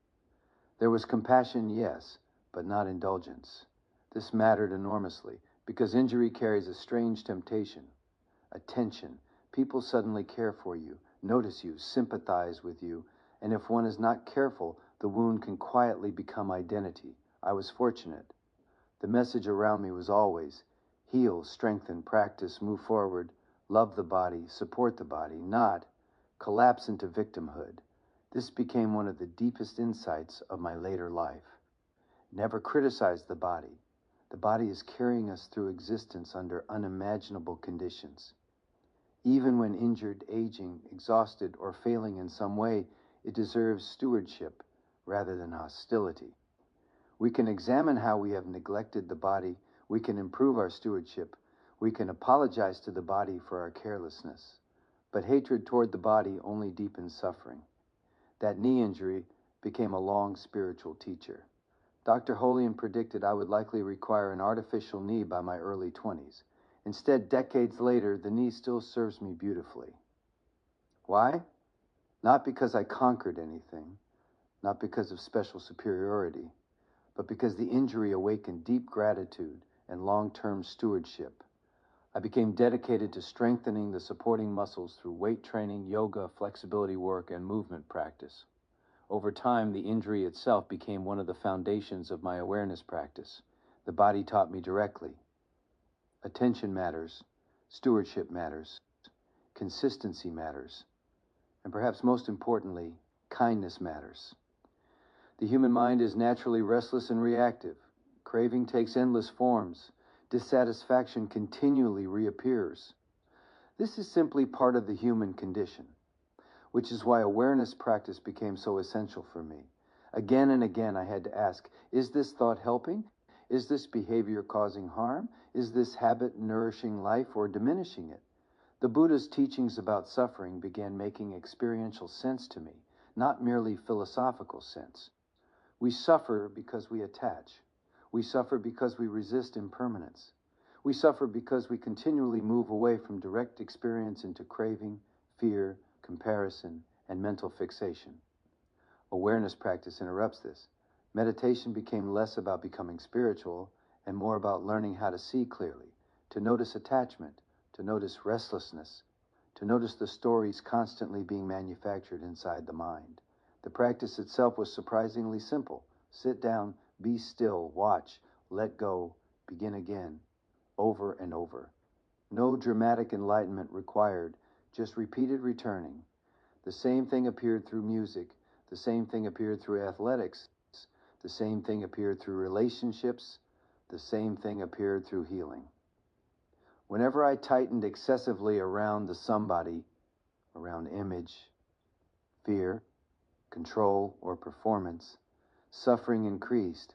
There was compassion, yes, but not indulgence. This mattered enormously because injury carries a strange temptation, attention. People suddenly care for you, notice you, sympathize with you, and if one is not careful, the wound can quietly become identity. I was fortunate. The message around me was always, heal, strengthen, practice, move forward, love the body, support the body, not collapse into victimhood. This became one of the deepest insights of my later life. Never criticize the body. The body is carrying us through existence under unimaginable conditions. Even when injured, aging, exhausted, or failing in some way, it deserves stewardship rather than hostility. We can examine how we have neglected the body. We can improve our stewardship. We can apologize to the body for our carelessness. But hatred toward the body only deepens suffering. That knee injury became a long spiritual teacher. Dr. Holian predicted I would likely require an artificial knee by my early 20s. Instead, decades later, the knee still serves me beautifully. Why? Not because I conquered anything, not because of special superiority, but because the injury awakened deep gratitude and long-term stewardship. I became dedicated to strengthening the supporting muscles through weight training, yoga, flexibility work, and movement practice. Over time, the injury itself became one of the foundations of my awareness practice. The body taught me directly. Attention matters, stewardship matters, consistency matters, and perhaps most importantly, kindness matters. The human mind is naturally restless and reactive. Craving takes endless forms. Dissatisfaction continually reappears. This is simply part of the human condition, which is why awareness practice became so essential for me. Again and again I had to ask, is this thought helping? Is this behavior causing harm? Is this habit nourishing life or diminishing it? The Buddha's teachings about suffering began making experiential sense to me, not merely philosophical sense. We suffer because we attach. We suffer because we resist impermanence. We suffer because we continually move away from direct experience into craving, fear, comparison, and mental fixation. Awareness practice interrupts this. Meditation became less about becoming spiritual and more about learning how to see clearly, to notice attachment, to notice restlessness, to notice the stories constantly being manufactured inside the mind. The practice itself was surprisingly simple. Sit down, be still, watch, let go, begin again, over and over. No dramatic enlightenment required, just repeated returning. The same thing appeared through music, the same thing appeared through athletics, the same thing appeared through relationships, the same thing appeared through healing. Whenever I tightened excessively around the somebody, around image, fear, control, or performance, suffering increased.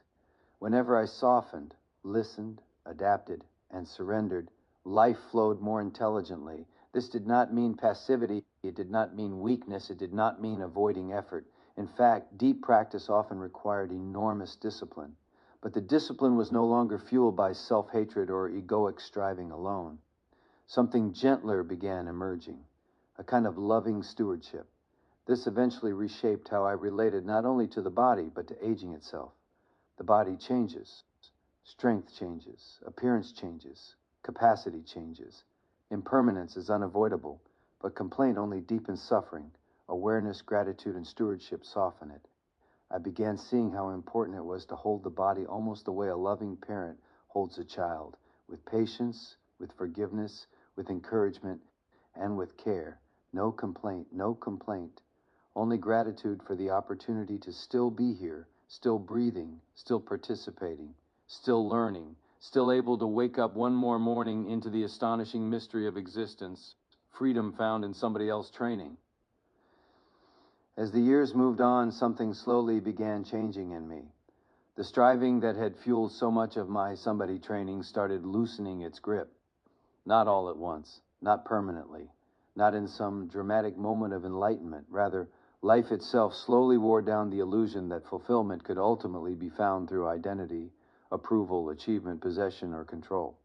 Whenever I softened, listened, adapted, and surrendered, life flowed more intelligently. This did not mean passivity, it did not mean weakness, it did not mean avoiding effort. In fact, deep practice often required enormous discipline. But the discipline was no longer fueled by self-hatred or egoic striving alone. Something gentler began emerging, a kind of loving stewardship. This eventually reshaped how I related not only to the body, but to aging itself. The body changes. Strength changes, appearance changes, capacity changes. Impermanence is unavoidable, but complaint only deepens suffering. Awareness, gratitude, and stewardship soften it. I began seeing how important it was to hold the body almost the way a loving parent holds a child, with patience, with forgiveness, with encouragement, and with care. No complaint, no complaint. Only gratitude for the opportunity to still be here, still breathing, still participating, still learning, still able to wake up one more morning into the astonishing mystery of existence, freedom found in somebody else's training. As the years moved on, something slowly began changing in me. The striving that had fueled so much of my somebody training started loosening its grip. Not all at once, not permanently, not in some dramatic moment of enlightenment. Rather, life itself slowly wore down the illusion that fulfillment could ultimately be found through identity, approval, achievement, possession, or control.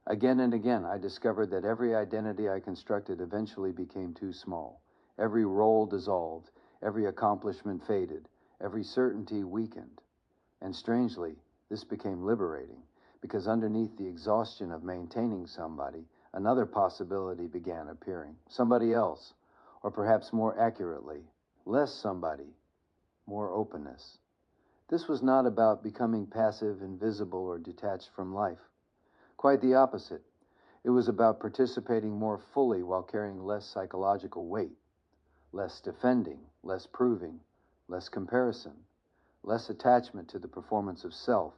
Again and again, I discovered that every identity I constructed eventually became too small. Every role dissolved, every accomplishment faded, every certainty weakened. And strangely, this became liberating, because underneath the exhaustion of maintaining somebody, another possibility began appearing. Somebody else, or perhaps more accurately, less somebody, more openness. This was not about becoming passive, invisible, or detached from life. Quite the opposite. It was about participating more fully while carrying less psychological weight. Less defending, less proving, less comparison, less attachment to the performance of self.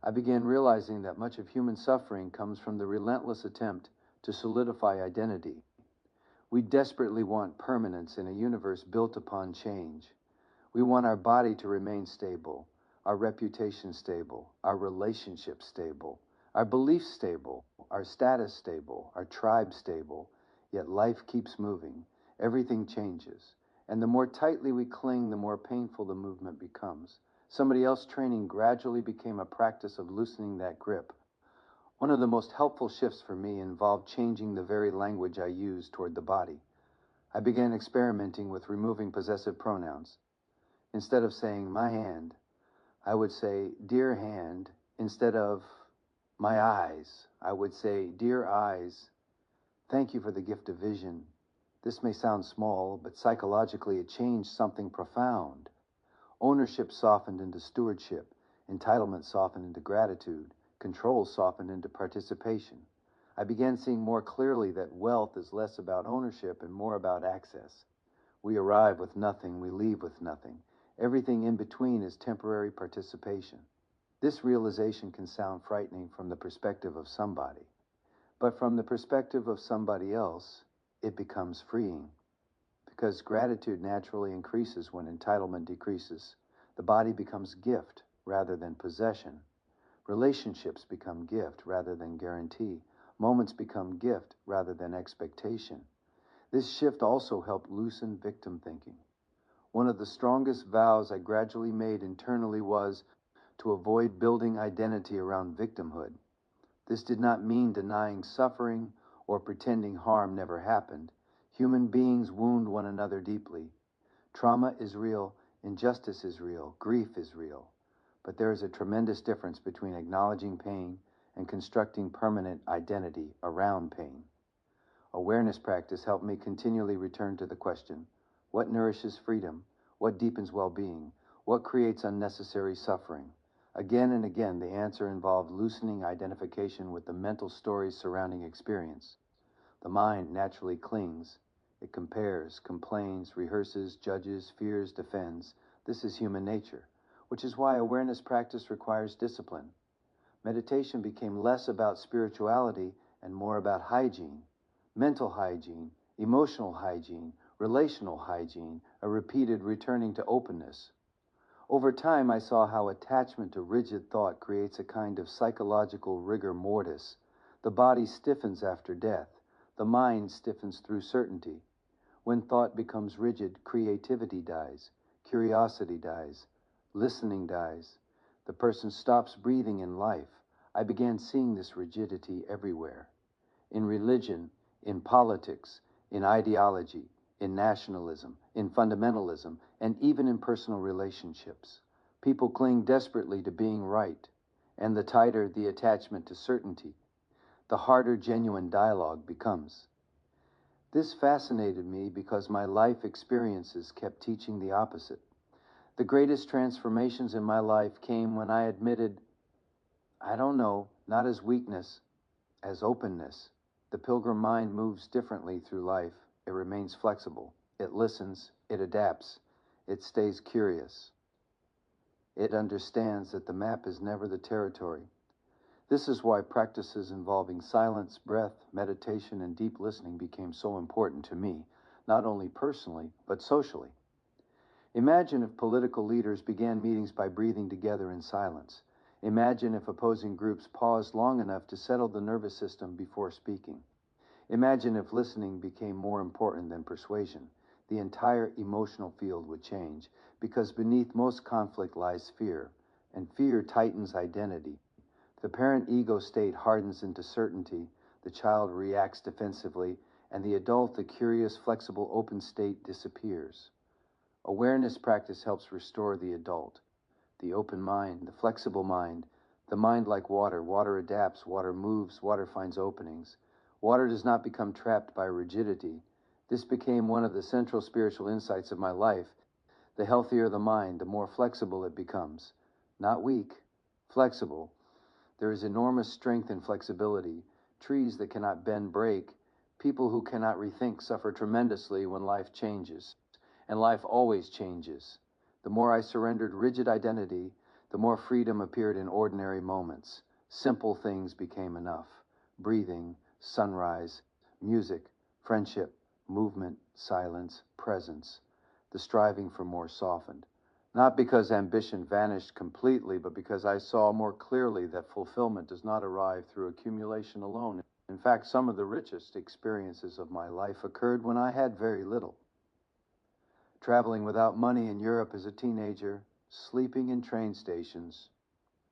I began realizing that much of human suffering comes from the relentless attempt to solidify identity. We desperately want permanence in a universe built upon change. We want our body to remain stable, our reputation stable, our relationship stable, our beliefs stable, our status stable, our tribe stable, yet life keeps moving. Everything changes, and the more tightly we cling, the more painful the movement becomes. Somebody else's training gradually became a practice of loosening that grip. One of the most helpful shifts for me involved changing the very language I use toward the body. I began experimenting with removing possessive pronouns. Instead of saying my hand, I would say dear hand. Instead of my eyes, I would say dear eyes. Thank you for the gift of vision. This may sound small, but psychologically it changed something profound. Ownership softened into stewardship, entitlement softened into gratitude, control softened into participation. I began seeing more clearly that wealth is less about ownership and more about access. We arrive with nothing, we leave with nothing. Everything in between is temporary participation. This realization can sound frightening from the perspective of somebody, but from the perspective of somebody else, it becomes freeing. Because gratitude naturally increases when entitlement decreases. The body becomes gift rather than possession. Relationships become gift rather than guarantee. Moments become gift rather than expectation. This shift also helped loosen victim thinking. One of the strongest vows I gradually made internally was to avoid building identity around victimhood. This did not mean denying suffering or pretending harm never happened. Human beings wound one another deeply. Trauma is real, injustice is real, grief is real. But there is a tremendous difference between acknowledging pain and constructing permanent identity around pain. Awareness practice helped me continually return to the question, what nourishes freedom? What deepens well-being? What creates unnecessary suffering? Again and again, the answer involved loosening identification with the mental stories surrounding experience. The mind naturally clings. It compares, complains, rehearses, judges, fears, defends. This is human nature, which is why awareness practice requires discipline. Meditation became less about spirituality and more about hygiene, mental hygiene, emotional hygiene, relational hygiene, a repeated returning to openness. Over time, I saw how attachment to rigid thought creates a kind of psychological rigor mortis. The body stiffens after death. The mind stiffens through certainty. When thought becomes rigid, creativity dies, curiosity dies, listening dies. The person stops breathing in life. I began seeing this rigidity everywhere. In religion, in politics, in ideology, in nationalism, in fundamentalism, and even in personal relationships. People cling desperately to being right. And the tighter the attachment to certainty, the harder genuine dialogue becomes. This fascinated me because my life experiences kept teaching the opposite. The greatest transformations in my life came when I admitted, I don't know, not as weakness, as openness. The pilgrim mind moves differently through life. It remains flexible. It listens. It adapts. It stays curious. It understands that the map is never the territory. This is why practices involving silence, breath, meditation, and deep listening became so important to me, not only personally, but socially. Imagine if political leaders began meetings by breathing together in silence. Imagine if opposing groups paused long enough to settle the nervous system before speaking. Imagine if listening became more important than persuasion. The entire emotional field would change, because beneath most conflict lies fear, and fear tightens identity. The parent ego state hardens into certainty, the child reacts defensively, and the adult, the curious, flexible, open state, disappears. Awareness practice helps restore the adult, the open mind, the flexible mind, the mind like water. Water adapts, water moves, water finds openings. Water does not become trapped by rigidity. This became one of the central spiritual insights of my life. The healthier the mind, the more flexible it becomes. Not weak, flexible. There is enormous strength in flexibility. Trees that cannot bend break. People who cannot rethink suffer tremendously when life changes. And life always changes. The more I surrendered rigid identity, the more freedom appeared in ordinary moments. Simple things became enough. Breathing, sunrise, music, friendship, movement, silence, presence. The striving for more softened. Not because ambition vanished completely, but because I saw more clearly that fulfillment does not arrive through accumulation alone. In fact, some of the richest experiences of my life occurred when I had very little. Traveling without money in Europe as a teenager, sleeping in train stations,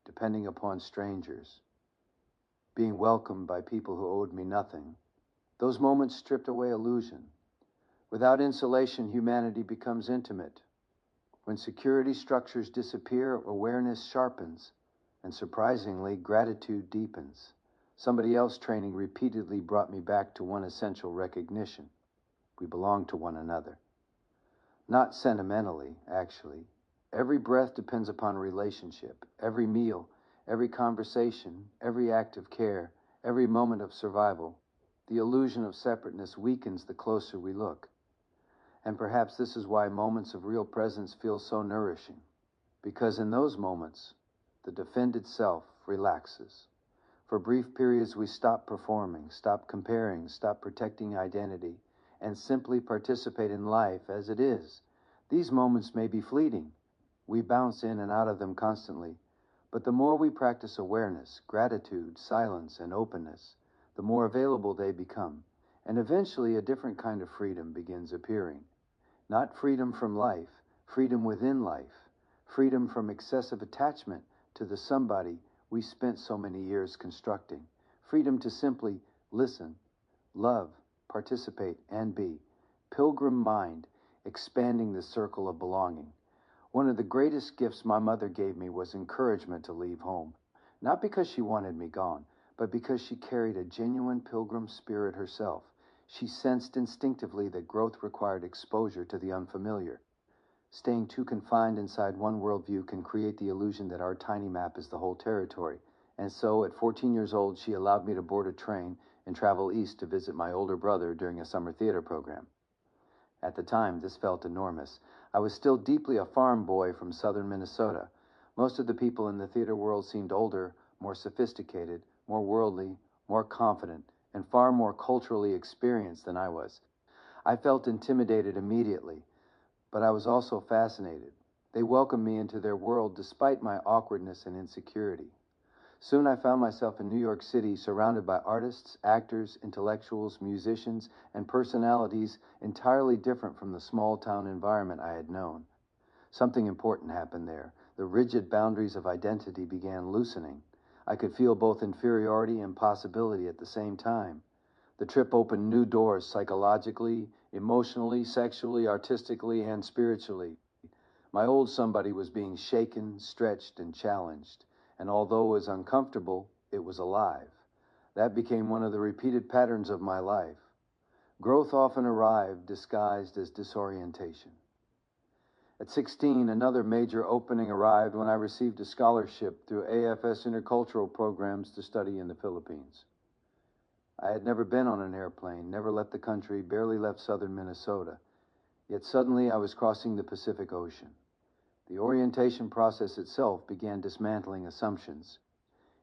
depending upon strangers, being welcomed by people who owed me nothing. Those moments stripped away illusion. Without insulation, humanity becomes intimate. When security structures disappear, awareness sharpens, and surprisingly, gratitude deepens. Somebody else training repeatedly brought me back to one essential recognition. We belong to one another. Not sentimentally, actually. Every breath depends upon relationship. Every meal, every conversation, every act of care, every moment of survival. The illusion of separateness weakens the closer we look. And perhaps this is why moments of real presence feel so nourishing. Because in those moments, the defended self relaxes. For brief periods, we stop performing, stop comparing, stop protecting identity, and simply participate in life as it is. These moments may be fleeting. We bounce in and out of them constantly. But the more we practice awareness, gratitude, silence, and openness, the more available they become. And eventually a different kind of freedom begins appearing. Not freedom from life, freedom within life, freedom from excessive attachment to the somebody we spent so many years constructing, freedom to simply listen, love, participate, and be. Pilgrim mind, expanding the circle of belonging. One of the greatest gifts my mother gave me was encouragement to leave home, not because she wanted me gone, but because she carried a genuine pilgrim spirit herself. She sensed instinctively that growth required exposure to the unfamiliar. Staying too confined inside one worldview can create the illusion that our tiny map is the whole territory. And so, at 14 years old, she allowed me to board a train and travel east to visit my older brother during a summer theater program. At the time, this felt enormous. I was still deeply a farm boy from southern Minnesota. Most of the people in the theater world seemed older, more sophisticated, more worldly, more confident, and far more culturally experienced than I was. I felt intimidated immediately, but I was also fascinated. They welcomed me into their world despite my awkwardness and insecurity. Soon I found myself in New York City, surrounded by artists, actors, intellectuals, musicians, and personalities entirely different from the small-town environment I had known. Something important happened there. The rigid boundaries of identity began loosening. I could feel both inferiority and possibility at the same time. The trip opened new doors psychologically, emotionally, sexually, artistically, and spiritually. My old somebody was being shaken, stretched, and challenged. and although it was uncomfortable, it was alive. That became one of the repeated patterns of my life. Growth often arrived disguised as disorientation. At 16, another major opening arrived when I received a scholarship through AFS intercultural programs to study in the Philippines. I had never been on an airplane, never left the country, barely left southern Minnesota. Yet suddenly I was crossing the Pacific Ocean. The orientation process itself began dismantling assumptions.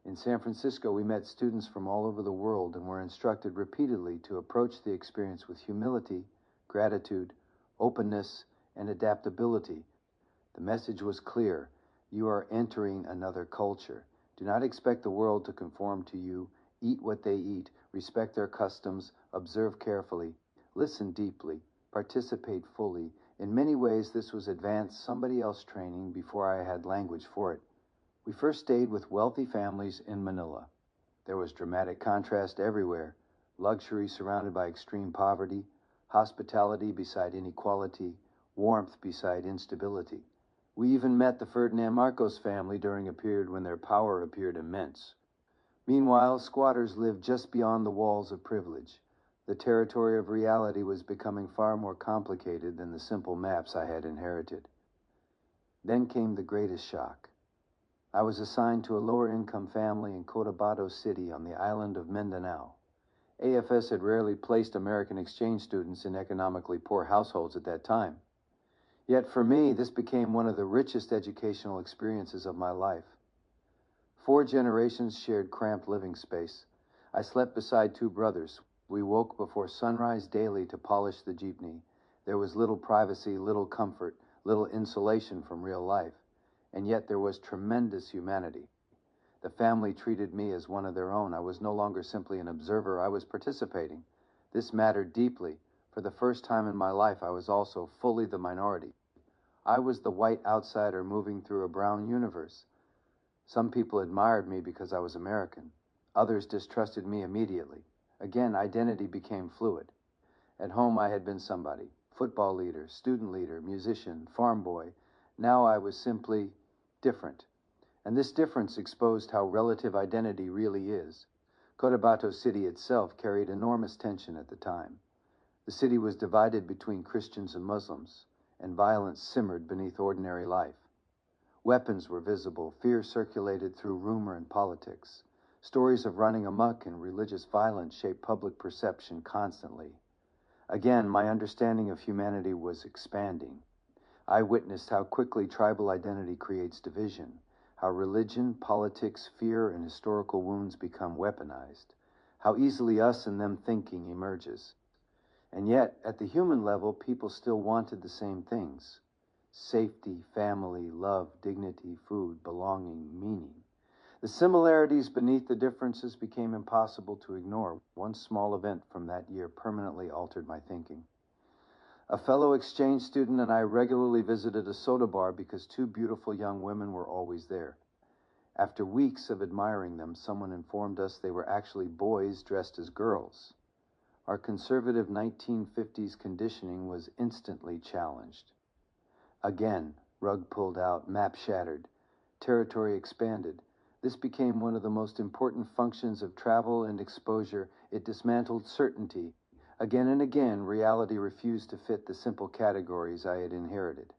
In San Francisco, we met students from all over the world and were instructed repeatedly to approach the experience with humility, gratitude, openness, and adaptability. The message was clear. You are entering another culture. Do not expect the world to conform to you. Eat what they eat. Respect their customs. Observe carefully. Listen deeply. Participate fully. In many ways, this was advanced somebody else training before I had language for it. We first stayed with wealthy families in Manila. There was dramatic contrast everywhere. Luxury surrounded by extreme poverty. Hospitality beside inequality. Warmth beside instability. We even met the Ferdinand Marcos family during a period when their power appeared immense. Meanwhile, squatters lived just beyond the walls of privilege. The territory of reality was becoming far more complicated than the simple maps I had inherited. Then came the greatest shock. I was assigned to a lower-income family in Cotabato City on the island of Mindanao. AFS had rarely placed American exchange students in economically poor households at that time. Yet for me, this became one of the richest educational experiences of my life. 4 generations shared cramped living space. I slept beside 2 brothers. We woke before sunrise daily to polish the jeepney. There was little privacy, little comfort, little insulation from real life. And yet there was tremendous humanity. The family treated me as one of their own. I was no longer simply an observer. I was participating. This mattered deeply. For the first time in my life, I was also fully the minority. I was the white outsider moving through a brown universe. Some people admired me because I was American. Others distrusted me immediately. Again, identity became fluid. At home, I had been somebody. Football leader, student leader, musician, farm boy. Now I was simply different. And this difference exposed how relative identity really is. Cotabato City itself carried enormous tension at the time. The city was divided between Christians and Muslims, and violence simmered beneath ordinary life. Weapons were visible, fear circulated through rumor and politics. Stories of running amok and religious violence shaped public perception constantly. Again, my understanding of humanity was expanding. I witnessed how quickly tribal identity creates division, how religion, politics, fear, and historical wounds become weaponized, how easily us and them thinking emerges. And yet, at the human level, people still wanted the same things: safety, family, love, dignity, food, belonging, meaning. The similarities beneath the differences became impossible to ignore. One small event from that year permanently altered my thinking. A fellow exchange student and I regularly visited a soda bar because 2 beautiful young women were always there. After weeks of admiring them, someone informed us they were actually boys dressed as girls. Our conservative 1950s conditioning was instantly challenged. Again, rug pulled out, map shattered, territory expanded. This became one of the most important functions of travel and exposure. It dismantled certainty. Again and again, reality refused to fit the simple categories I had inherited.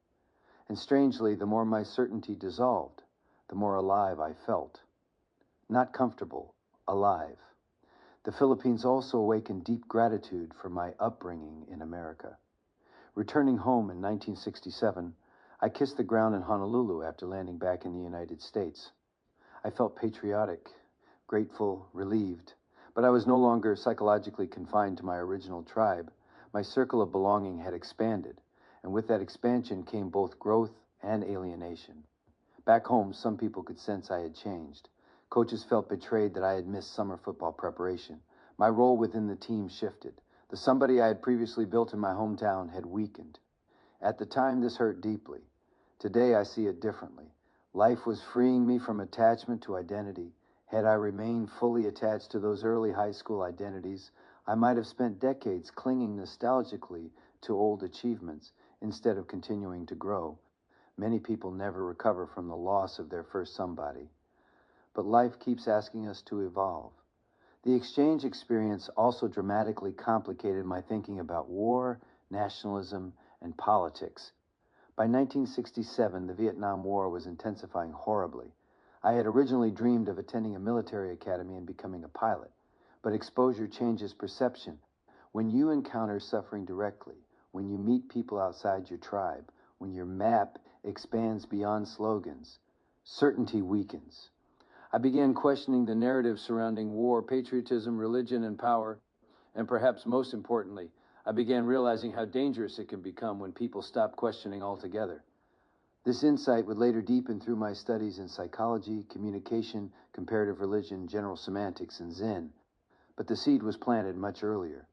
And strangely, the more my certainty dissolved, the more alive I felt. Not comfortable, alive. The Philippines also awakened deep gratitude for my upbringing in America. Returning home in 1967, I kissed the ground in Honolulu after landing back in the United States. I felt patriotic, grateful, relieved. But I was no longer psychologically confined to my original tribe. My circle of belonging had expanded, and with that expansion came both growth and alienation. Back home, some people could sense I had changed. Coaches felt betrayed that I had missed summer football preparation. My role within the team shifted. The somebody I had previously built in my hometown had weakened. At the time, this hurt deeply. Today, I see it differently. Life was freeing me from attachment to identity. Had I remained fully attached to those early high school identities, I might have spent decades clinging nostalgically to old achievements instead of continuing to grow. Many people never recover from the loss of their first somebody. but life keeps asking us to evolve. The exchange experience also dramatically complicated my thinking about war, nationalism, and politics. By 1967, the Vietnam War was intensifying horribly. I had originally dreamed of attending a military academy and becoming a pilot, but exposure changes perception. When you encounter suffering directly, when you meet people outside your tribe, when your map expands beyond slogans, certainty weakens. I began questioning the narrative surrounding war, patriotism, religion, and power, and perhaps most importantly, I began realizing how dangerous it can become when people stop questioning altogether. This insight would later deepen through my studies in psychology, communication, comparative religion, general semantics, and Zen, but the seed was planted much earlier.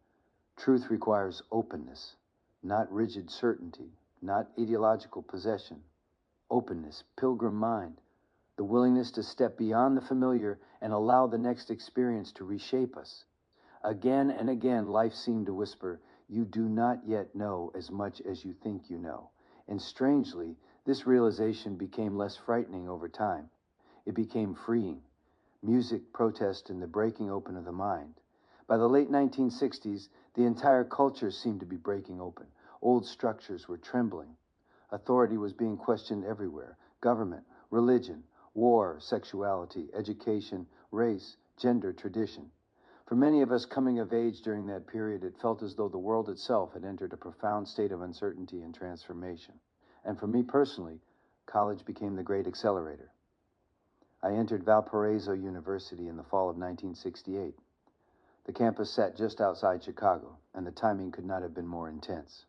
Truth requires openness, not rigid certainty, not ideological possession. Openness, pilgrim mind, the willingness to step beyond the familiar and allow the next experience to reshape us. Again and again, life seemed to whisper, "You do not yet know as much as you think you know." And strangely, this realization became less frightening over time. It became freeing. Music, protest, and the breaking open of the mind. By the late 1960s, the entire culture seemed to be breaking open. Old structures were trembling. Authority was being questioned everywhere. Government, religion, war, sexuality, education, race, gender, tradition. For many of us coming of age during that period, it felt as though the world itself had entered a profound state of uncertainty and transformation. And for me personally, college became the great accelerator. I entered Valparaiso University in the fall of 1968. The campus sat just outside Chicago, and the timing could not have been more intense.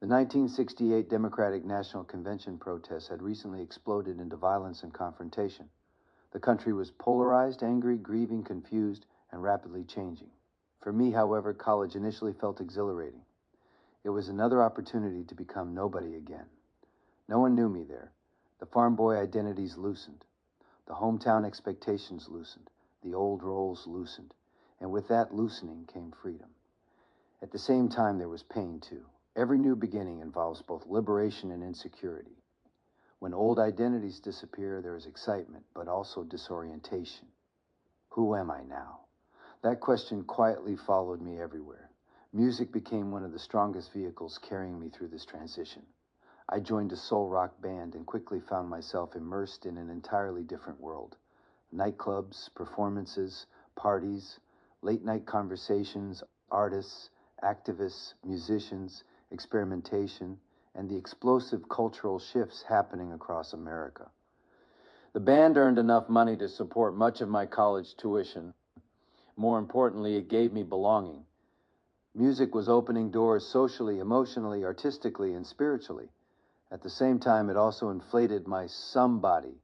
The 1968 Democratic National Convention protests had recently exploded into violence and confrontation. The country was polarized, angry, grieving, confused, and rapidly changing. For me, however, college initially felt exhilarating. It was another opportunity to become nobody again. No one knew me there. The farm boy identities loosened. The hometown expectations loosened. The old roles loosened. And with that loosening came freedom. At the same time, there was pain, too. Every new beginning involves both liberation and insecurity. When old identities disappear, there is excitement, but also disorientation. Who am I now? That question quietly followed me everywhere. Music became one of the strongest vehicles carrying me through this transition. I joined a soul rock band and quickly found myself immersed in an entirely different world. Nightclubs, performances, parties, late-night conversations, artists, activists, musicians, experimentation, and the explosive cultural shifts happening across America. The band earned enough money to support much of my college tuition. More importantly, it gave me belonging. Music was opening doors socially, emotionally, artistically, and spiritually. At the same time, it also inflated my somebody.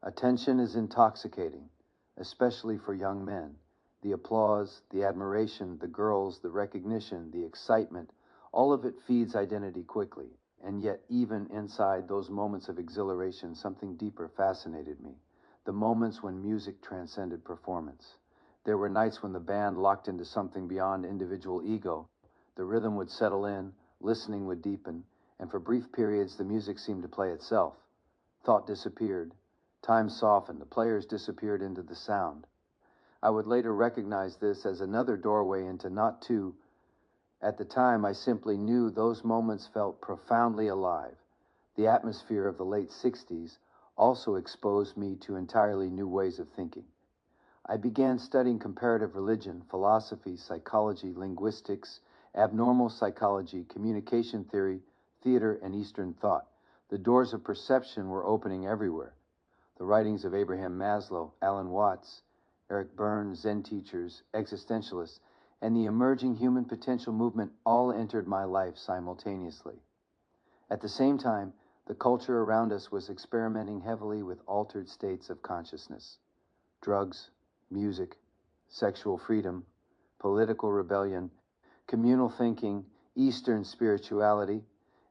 Attention is intoxicating, especially for young men. The applause, the admiration, the girls, the recognition, the excitement, all of it feeds identity quickly. And yet, even inside those moments of exhilaration, something deeper fascinated me. The moments when music transcended performance. There were nights when the band locked into something beyond individual ego. The rhythm would settle in, listening would deepen, and for brief periods the music seemed to play itself. Thought disappeared. Time softened. The players disappeared into the sound. I would later recognize this as another doorway into not two. At the time, I simply knew those moments felt profoundly alive. The atmosphere of the late 60s also exposed me to entirely new ways of thinking. I began studying comparative religion, philosophy, psychology, linguistics, abnormal psychology, communication theory, theater, and Eastern thought. The doors of perception were opening everywhere. The writings of Abraham Maslow, Alan Watts, Eric Berne, Zen teachers, existentialists, and the emerging human potential movement all entered my life simultaneously. At the same time, the culture around us was experimenting heavily with altered states of consciousness. Drugs, music, sexual freedom, political rebellion, communal thinking, Eastern spirituality,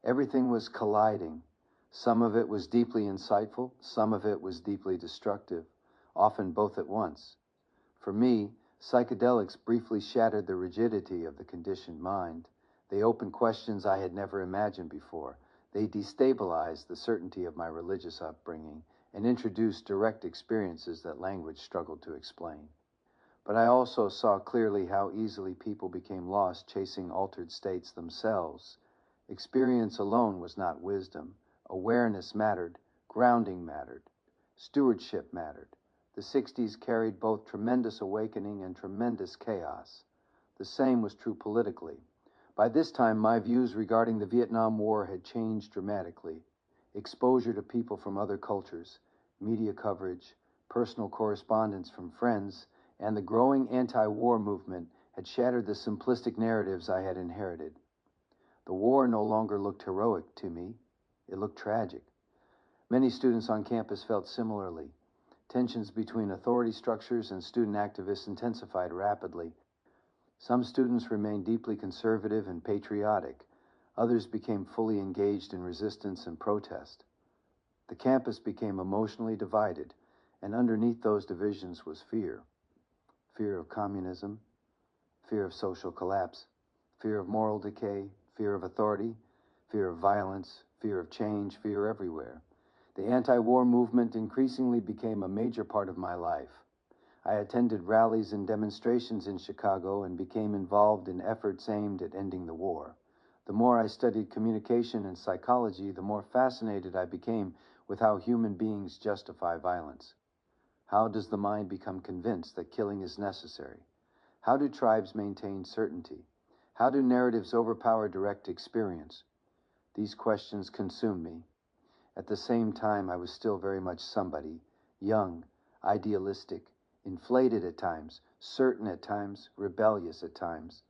everything was colliding. Some of it was deeply insightful, some of it was deeply destructive, often both at once. For me, psychedelics briefly shattered the rigidity of the conditioned mind. They opened questions I had never imagined before. They destabilized the certainty of my religious upbringing and introduced direct experiences that language struggled to explain. But I also saw clearly how easily people became lost chasing altered states themselves. Experience alone was not wisdom. Awareness mattered, grounding mattered, stewardship mattered. The 60s carried both tremendous awakening and tremendous chaos. The same was true politically. By this time, my views regarding the Vietnam War had changed dramatically. Exposure to people from other cultures, media coverage, personal correspondence from friends, and the growing anti-war movement had shattered the simplistic narratives I had inherited. The war no longer looked heroic to me. It looked tragic. Many students on campus felt similarly. Tensions between authority structures and student activists intensified rapidly. Some students remained deeply conservative and patriotic. Others became fully engaged in resistance and protest. The campus became emotionally divided, and underneath those divisions was fear. Fear of communism, fear of social collapse, fear of moral decay, fear of authority, fear of violence, fear of change, fear everywhere. The anti-war movement increasingly became a major part of my life. I attended rallies and demonstrations in Chicago and became involved in efforts aimed at ending the war. The more I studied communication and psychology, the more fascinated I became with how human beings justify violence. How does the mind become convinced that killing is necessary? How do tribes maintain certainty? How do narratives overpower direct experience? These questions consumed me. At the same time, I was still very much somebody, young, idealistic, inflated at times, certain at times, rebellious at times.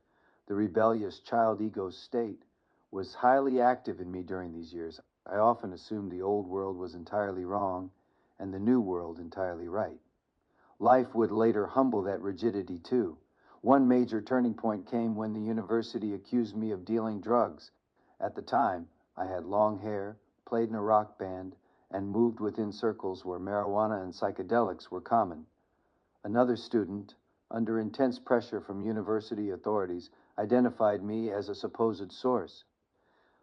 The rebellious child ego state was highly active in me during these years. I often assumed the old world was entirely wrong and the new world entirely right. Life would later humble that rigidity too. One major turning point came when the university accused me of dealing drugs. At the time, I had long hair, played in a rock band, and moved within circles where marijuana and psychedelics were common. Another student, under intense pressure from university authorities, identified me as a supposed source.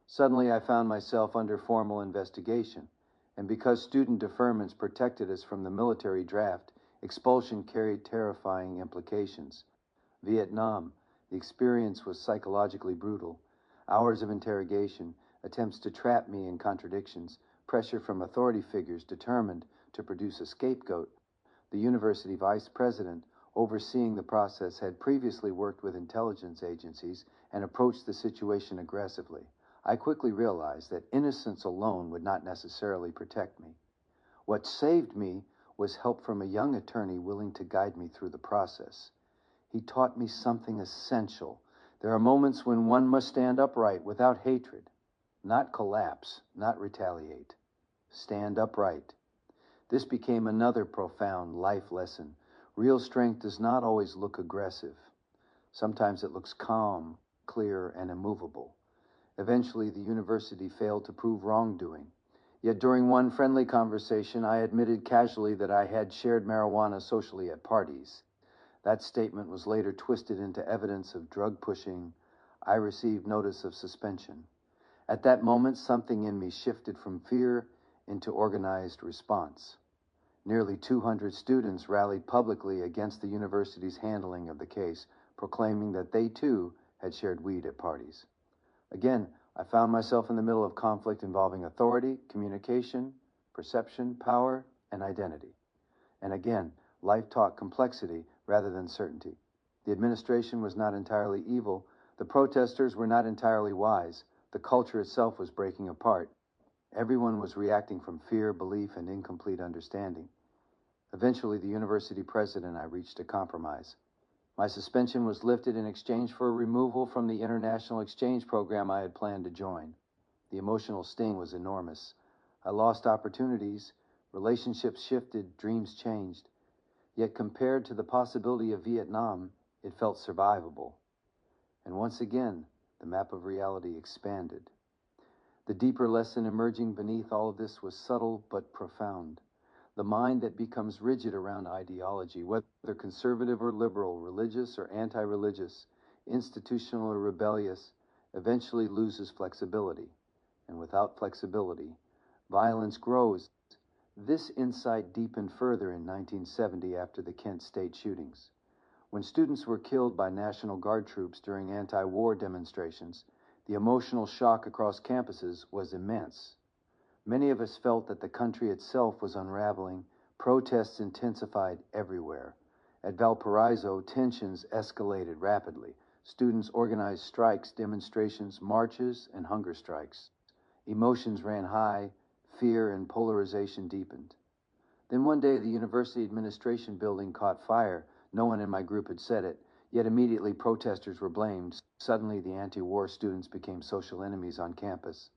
Suddenly, I found myself under formal investigation, and because student deferments protected us from the military draft, expulsion carried terrifying implications. Vietnam, the experience was psychologically brutal. Hours of interrogation, attempts to trap me in contradictions, pressure from authority figures determined to produce a scapegoat. The university vice president, overseeing the process, had previously worked with intelligence agencies and approached the situation aggressively. I quickly realized that innocence alone would not necessarily protect me. What saved me was help from a young attorney willing to guide me through the process. He taught me something essential. There are moments when one must stand upright without hatred, not collapse, not retaliate. Stand upright. This became another profound life lesson. Real strength does not always look aggressive. Sometimes it looks calm, clear, and immovable. Eventually, the university failed to prove wrongdoing. Yet during one friendly conversation, I admitted casually that I had shared marijuana socially at parties. That statement was later twisted into evidence of drug pushing. I received notice of suspension. At that moment, something in me shifted from fear into organized response. Nearly 200 students rallied publicly against the university's handling of the case, proclaiming that they too had shared weed at parties. Again, I found myself in the middle of conflict involving authority, communication, perception, power, and identity. And again, life taught complexity rather than certainty. The administration was not entirely evil. The protesters were not entirely wise. The culture itself was breaking apart. Everyone was reacting from fear, belief, and incomplete understanding. Eventually, the university president and I reached a compromise. My suspension was lifted in exchange for a removal from the international exchange program I had planned to join. The emotional sting was enormous. I lost opportunities, relationships shifted, dreams changed. Yet compared to the possibility of Vietnam, it felt survivable. And once again, the map of reality expanded. The deeper lesson emerging beneath all of this was subtle but profound. The mind that becomes rigid around ideology, whether conservative or liberal, religious or anti-religious, institutional or rebellious, eventually loses flexibility. And without flexibility, violence grows, This insight deepened further in 1970 after the Kent State shootings. When students were killed by National Guard troops during anti-war demonstrations, the emotional shock across campuses was immense. Many of us felt that the country itself was unraveling. Protests intensified everywhere. At Valparaiso, tensions escalated rapidly. Students organized strikes, demonstrations, marches, and hunger strikes. Emotions ran high, fear and polarization deepened. Then one day, the university administration building caught fire. No one in my group had said it, yet immediately protesters were blamed. Suddenly, the anti-war students became social enemies on campus.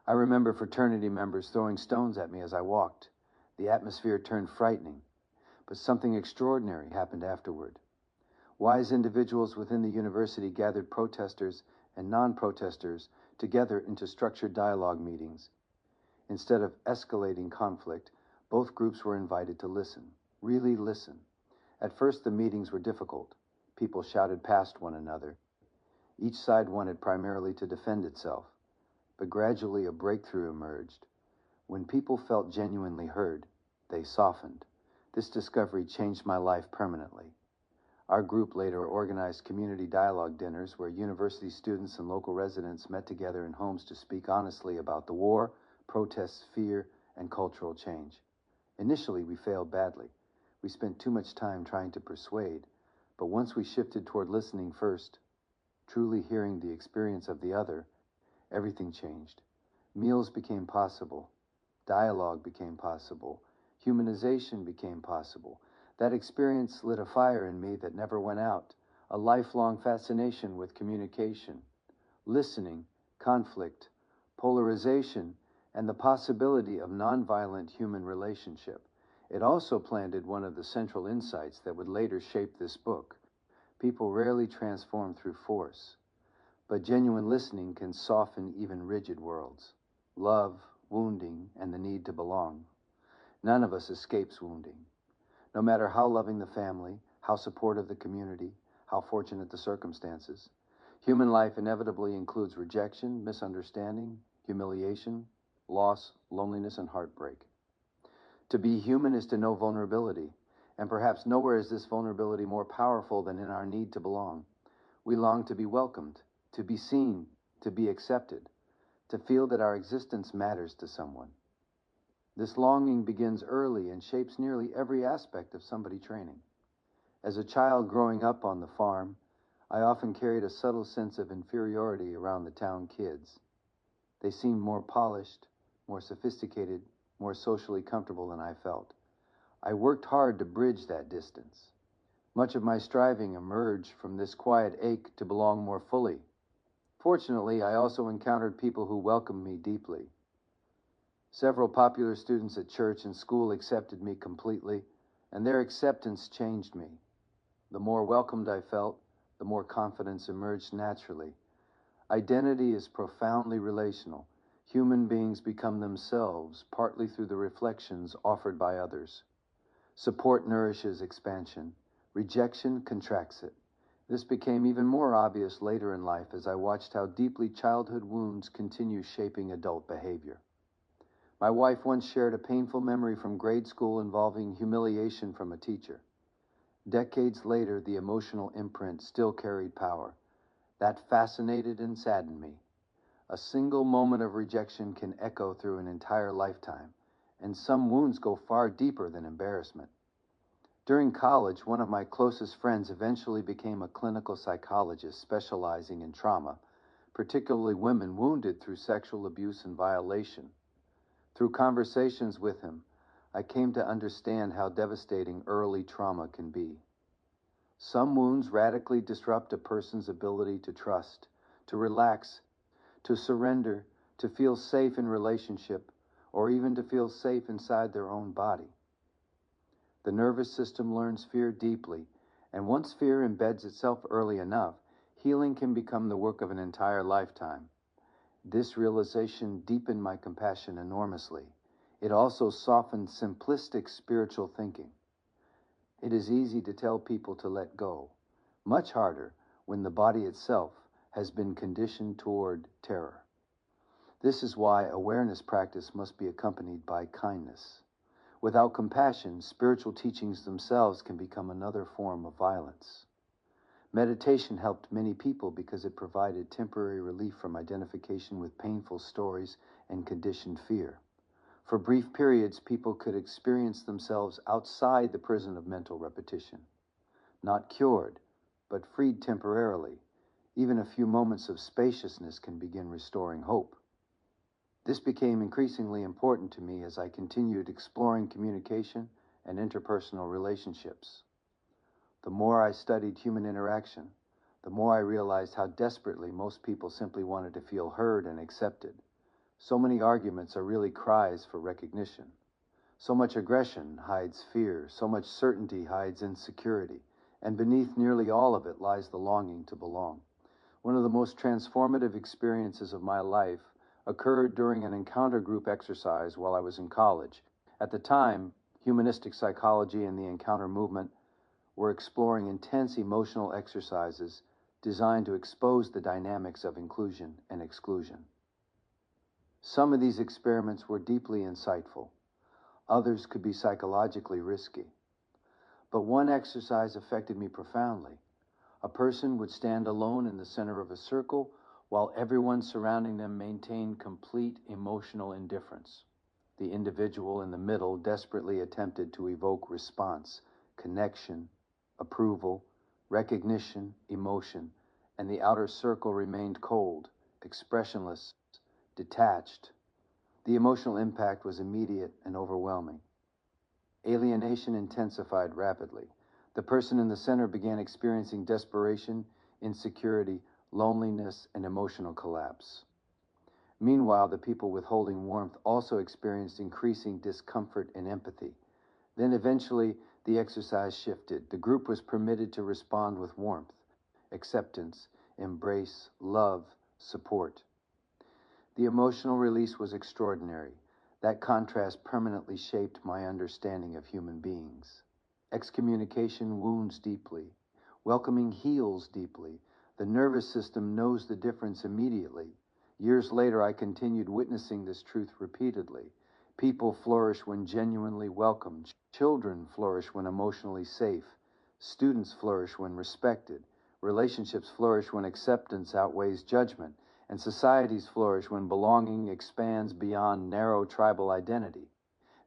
I remember fraternity members throwing stones at me as I walked. The atmosphere turned frightening, but something extraordinary happened afterward. Wise individuals within the university gathered protesters and non-protesters together into structured dialogue meetings. Instead of escalating conflict, both groups were invited to listen, really listen. At first, the meetings were difficult. People shouted past one another. Each side wanted primarily to defend itself. But gradually a breakthrough emerged. When people felt genuinely heard, they softened. This discovery changed my life permanently. Our group later organized community dialogue dinners where university students and local residents met together in homes to speak honestly about the war, protests, fear, and cultural change. Initially, we failed badly. We spent too much time trying to persuade, but once we shifted toward listening first, truly hearing the experience of the other, everything changed. Meals became possible. Dialogue became possible. Humanization became possible. That experience lit a fire in me that never went out, a lifelong fascination with communication, listening, conflict, polarization, and the possibility of nonviolent human relationship. It also planted one of the central insights that would later shape this book. People rarely transform through force, but genuine listening can soften even rigid worlds. Love, wounding, and the need to belong. None of us escapes wounding. No matter how loving the family, how supportive the community, how fortunate the circumstances, human life inevitably includes rejection, misunderstanding, humiliation, loss, loneliness, and heartbreak. To be human is to know vulnerability, and perhaps nowhere is this vulnerability more powerful than in our need to belong. We long to be welcomed, to be seen, to be accepted, to feel that our existence matters to someone. This longing begins early and shapes nearly every aspect of somebody's training. As a child growing up on the farm, I often carried a subtle sense of inferiority around the town kids. They seemed more polished, more sophisticated, more socially comfortable than I felt. I worked hard to bridge that distance. Much of my striving emerged from this quiet ache to belong more fully. Fortunately, I also encountered people who welcomed me deeply. Several popular students at church and school accepted me completely, and their acceptance changed me. The more welcomed I felt, the more confidence emerged naturally. Identity is profoundly relational. Human beings become themselves, partly through the reflections offered by others. Support nourishes expansion. Rejection contracts it. This became even more obvious later in life as I watched how deeply childhood wounds continue shaping adult behavior. My wife once shared a painful memory from grade school involving humiliation from a teacher. Decades later, the emotional imprint still carried power. That fascinated and saddened me. A single moment of rejection can echo through an entire lifetime, and some wounds go far deeper than embarrassment. During college, one of my closest friends eventually became a clinical psychologist specializing in trauma, particularly women wounded through sexual abuse and violation. Through conversations with him, I came to understand how devastating early trauma can be. Some wounds radically disrupt a person's ability to trust, to relax, to surrender, to feel safe in relationship, or even to feel safe inside their own body. The nervous system learns fear deeply, and once fear embeds itself early enough, healing can become the work of an entire lifetime. This realization deepened my compassion enormously. It also softened simplistic spiritual thinking. It is easy to tell people to let go, much harder when the body itself has been conditioned toward terror. This is why awareness practice must be accompanied by kindness. Without compassion, spiritual teachings themselves can become another form of violence. Meditation helped many people because it provided temporary relief from identification with painful stories and conditioned fear. For brief periods, people could experience themselves outside the prison of mental repetition. Not cured, but freed temporarily. Even a few moments of spaciousness can begin restoring hope. This became increasingly important to me as I continued exploring communication and interpersonal relationships. The more I studied human interaction, the more I realized how desperately most people simply wanted to feel heard and accepted. So many arguments are really cries for recognition. So much aggression hides fear, so much certainty hides insecurity, and beneath nearly all of it lies the longing to belong. One of the most transformative experiences of my life occurred during an encounter group exercise while I was in college. At the time, humanistic psychology and the encounter movement were exploring intense emotional exercises designed to expose the dynamics of inclusion and exclusion. Some of these experiments were deeply insightful. Others could be psychologically risky. But one exercise affected me profoundly. A person would stand alone in the center of a circle while everyone surrounding them maintained complete emotional indifference. The individual in the middle desperately attempted to evoke response, connection, approval, recognition, emotion, and the outer circle remained cold, expressionless, detached. The emotional impact was immediate and overwhelming. Alienation intensified rapidly. The person in the center began experiencing desperation, insecurity, loneliness, and emotional collapse. Meanwhile, the people withholding warmth also experienced increasing discomfort and empathy. Then eventually, the exercise shifted. The group was permitted to respond with warmth, acceptance, embrace, love, support. The emotional release was extraordinary. That contrast permanently shaped my understanding of human beings. Excommunication wounds deeply. Welcoming heals deeply. The nervous system knows the difference immediately. Years later, I continued witnessing this truth repeatedly. People flourish when genuinely welcomed. Children flourish when emotionally safe. Students flourish when respected. Relationships flourish when acceptance outweighs judgment. And societies flourish when belonging expands beyond narrow tribal identity.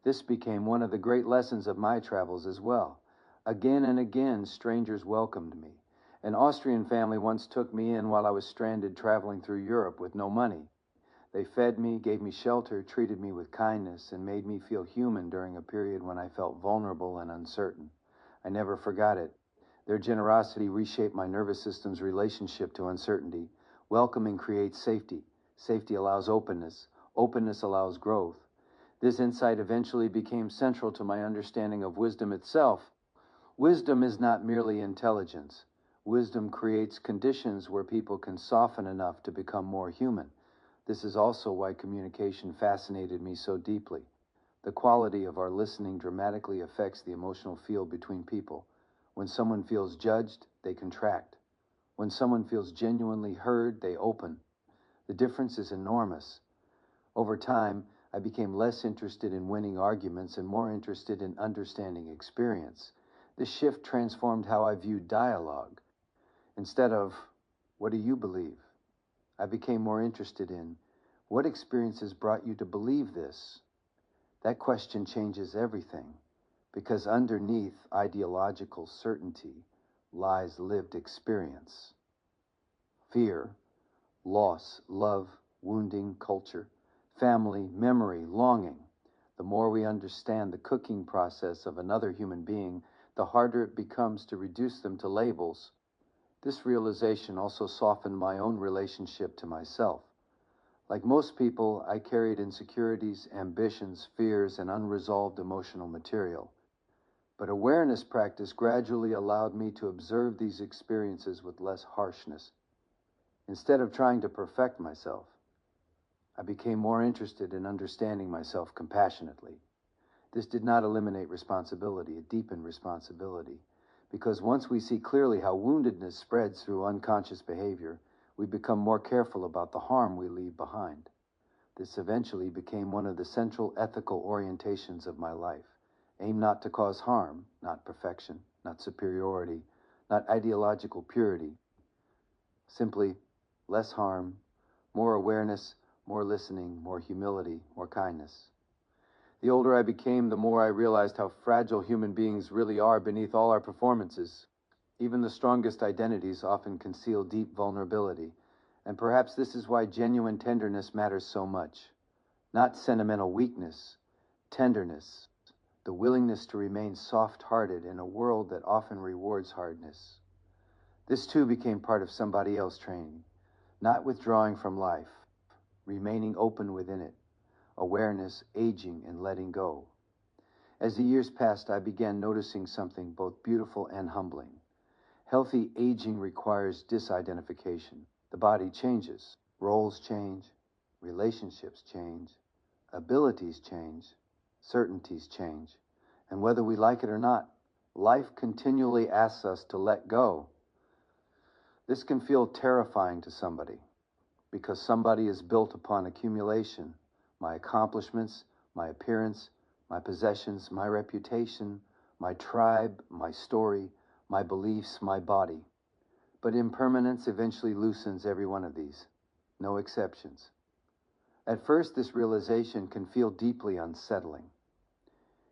This became one of the great lessons of my travels as well. Again and again, strangers welcomed me. An Austrian family once took me in while I was stranded traveling through Europe with no money. They fed me, gave me shelter, treated me with kindness, and made me feel human during a period when I felt vulnerable and uncertain. I never forgot it. Their generosity reshaped my nervous system's relationship to uncertainty. Welcoming creates safety. Safety allows openness. Openness allows growth. This insight eventually became central to my understanding of wisdom itself. Wisdom is not merely intelligence. Wisdom creates conditions where people can soften enough to become more human. This is also why communication fascinated me so deeply. The quality of our listening dramatically affects the emotional field between people. When someone feels judged, they contract. When someone feels genuinely heard, they open. The difference is enormous. Over time, I became less interested in winning arguments and more interested in understanding experience. This shift transformed how I viewed dialogue. Instead of, "What do you believe?" I became more interested in, "What experiences brought you to believe this?" That question changes everything, because underneath ideological certainty lies lived experience. Fear, loss, love, wounding, culture, family, memory, longing. The more we understand the cooking process of another human being, the harder it becomes to reduce them to labels. This realization also softened my own relationship to myself. Like most people, I carried insecurities, ambitions, fears, and unresolved emotional material. But awareness practice gradually allowed me to observe these experiences with less harshness. Instead of trying to perfect myself, I became more interested in understanding myself compassionately. This did not eliminate responsibility, it deepened responsibility. Because once we see clearly how woundedness spreads through unconscious behavior, we become more careful about the harm we leave behind. This eventually became one of the central ethical orientations of my life. Aim not to cause harm, not perfection, not superiority, not ideological purity. Simply, less harm, more awareness, more listening, more humility, more kindness. The older I became, the more I realized how fragile human beings really are beneath all our performances. Even the strongest identities often conceal deep vulnerability, and perhaps this is why genuine tenderness matters so much. Not sentimental weakness, tenderness, the willingness to remain soft-hearted in a world that often rewards hardness. This too became part of somebody else's training, not withdrawing from life, remaining open within it, awareness, aging, and letting go. As the years passed, I began noticing something both beautiful and humbling. Healthy aging requires disidentification. The body changes, roles change, relationships change, abilities change, certainties change, and whether we like it or not, life continually asks us to let go. This can feel terrifying to somebody, because somebody is built upon accumulation, my accomplishments, my appearance, my possessions, my reputation, my tribe, my story, my beliefs, my body. But impermanence eventually loosens every one of these, no exceptions. At first, this realization can feel deeply unsettling.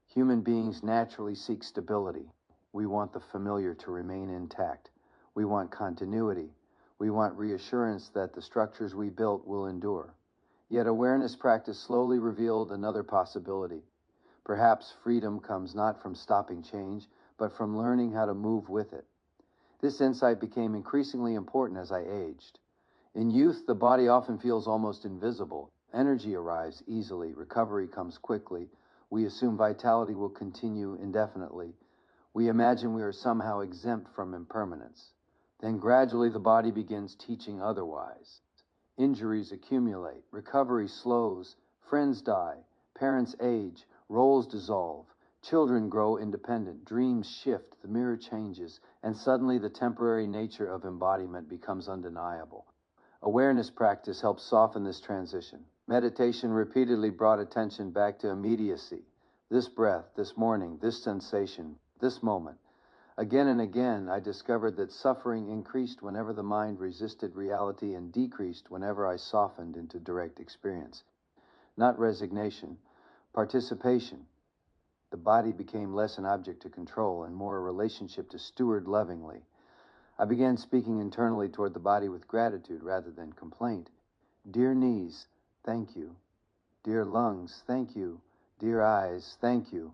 Human beings naturally seek stability. We want the familiar to remain intact. We want continuity. We want reassurance that the structures we built will endure. Yet awareness practice slowly revealed another possibility. Perhaps freedom comes not from stopping change, but from learning how to move with it. This insight became increasingly important as I aged. In youth, the body often feels almost invisible. Energy arrives easily, recovery comes quickly. We assume vitality will continue indefinitely. We imagine we are somehow exempt from impermanence. Then gradually the body begins teaching otherwise. Injuries accumulate, recovery slows, friends die, parents age, roles dissolve, children grow independent, dreams shift, the mirror changes, and suddenly the temporary nature of embodiment becomes undeniable. Awareness practice helps soften this transition. Meditation repeatedly brought attention back to immediacy. This breath, this morning, this sensation, this moment. Again and again, I discovered that suffering increased whenever the mind resisted reality and decreased whenever I softened into direct experience. Not resignation, participation. The body became less an object to control and more a relationship to steward lovingly. I began speaking internally toward the body with gratitude rather than complaint. Dear knees, thank you. Dear lungs, thank you. Dear eyes, thank you.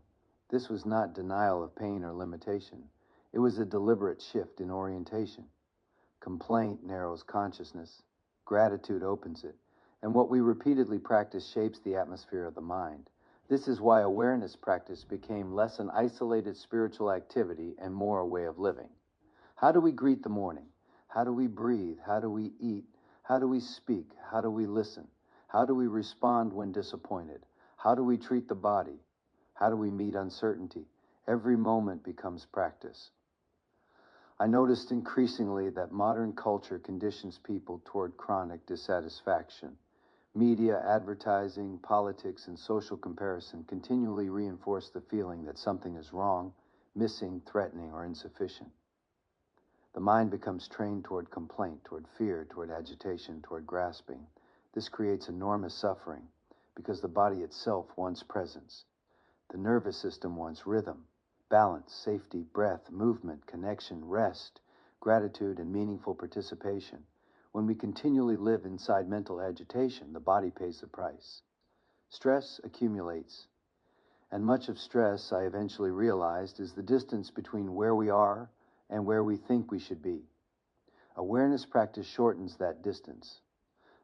This was not denial of pain or limitation. It was a deliberate shift in orientation. Complaint narrows consciousness. Gratitude opens it. And what we repeatedly practice shapes the atmosphere of the mind. This is why awareness practice became less an isolated spiritual activity and more a way of living. How do we greet the morning? How do we breathe? How do we eat? How do we speak? How do we listen? How do we respond when disappointed? How do we treat the body? How do we meet uncertainty? Every moment becomes practice. I noticed increasingly that modern culture conditions people toward chronic dissatisfaction. Media, advertising, politics, and social comparison continually reinforce the feeling that something is wrong, missing, threatening, or insufficient. The mind becomes trained toward complaint, toward fear, toward agitation, toward grasping. This creates enormous suffering because the body itself wants presence. The nervous system wants rhythm, balance, safety, breath, movement, connection, rest, gratitude, and meaningful participation. When we continually live inside mental agitation, the body pays the price. Stress accumulates, and much of stress, I eventually realized, is the distance between where we are and where we think we should be. Awareness practice shortens that distance,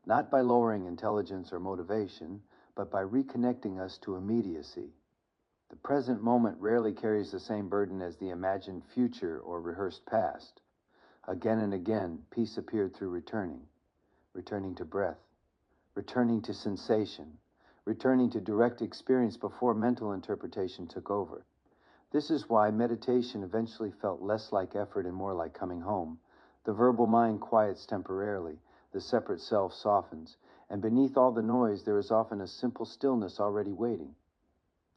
not by lowering intelligence or motivation, but by reconnecting us to immediacy. The present moment rarely carries the same burden as the imagined future or rehearsed past. Again and again, peace appeared through returning to breath, returning to sensation, returning to direct experience before mental interpretation took over. This is why meditation eventually felt less like effort and more like coming home. The verbal mind quiets temporarily, the separate self softens, And beneath all the noise, there is often a simple stillness already waiting.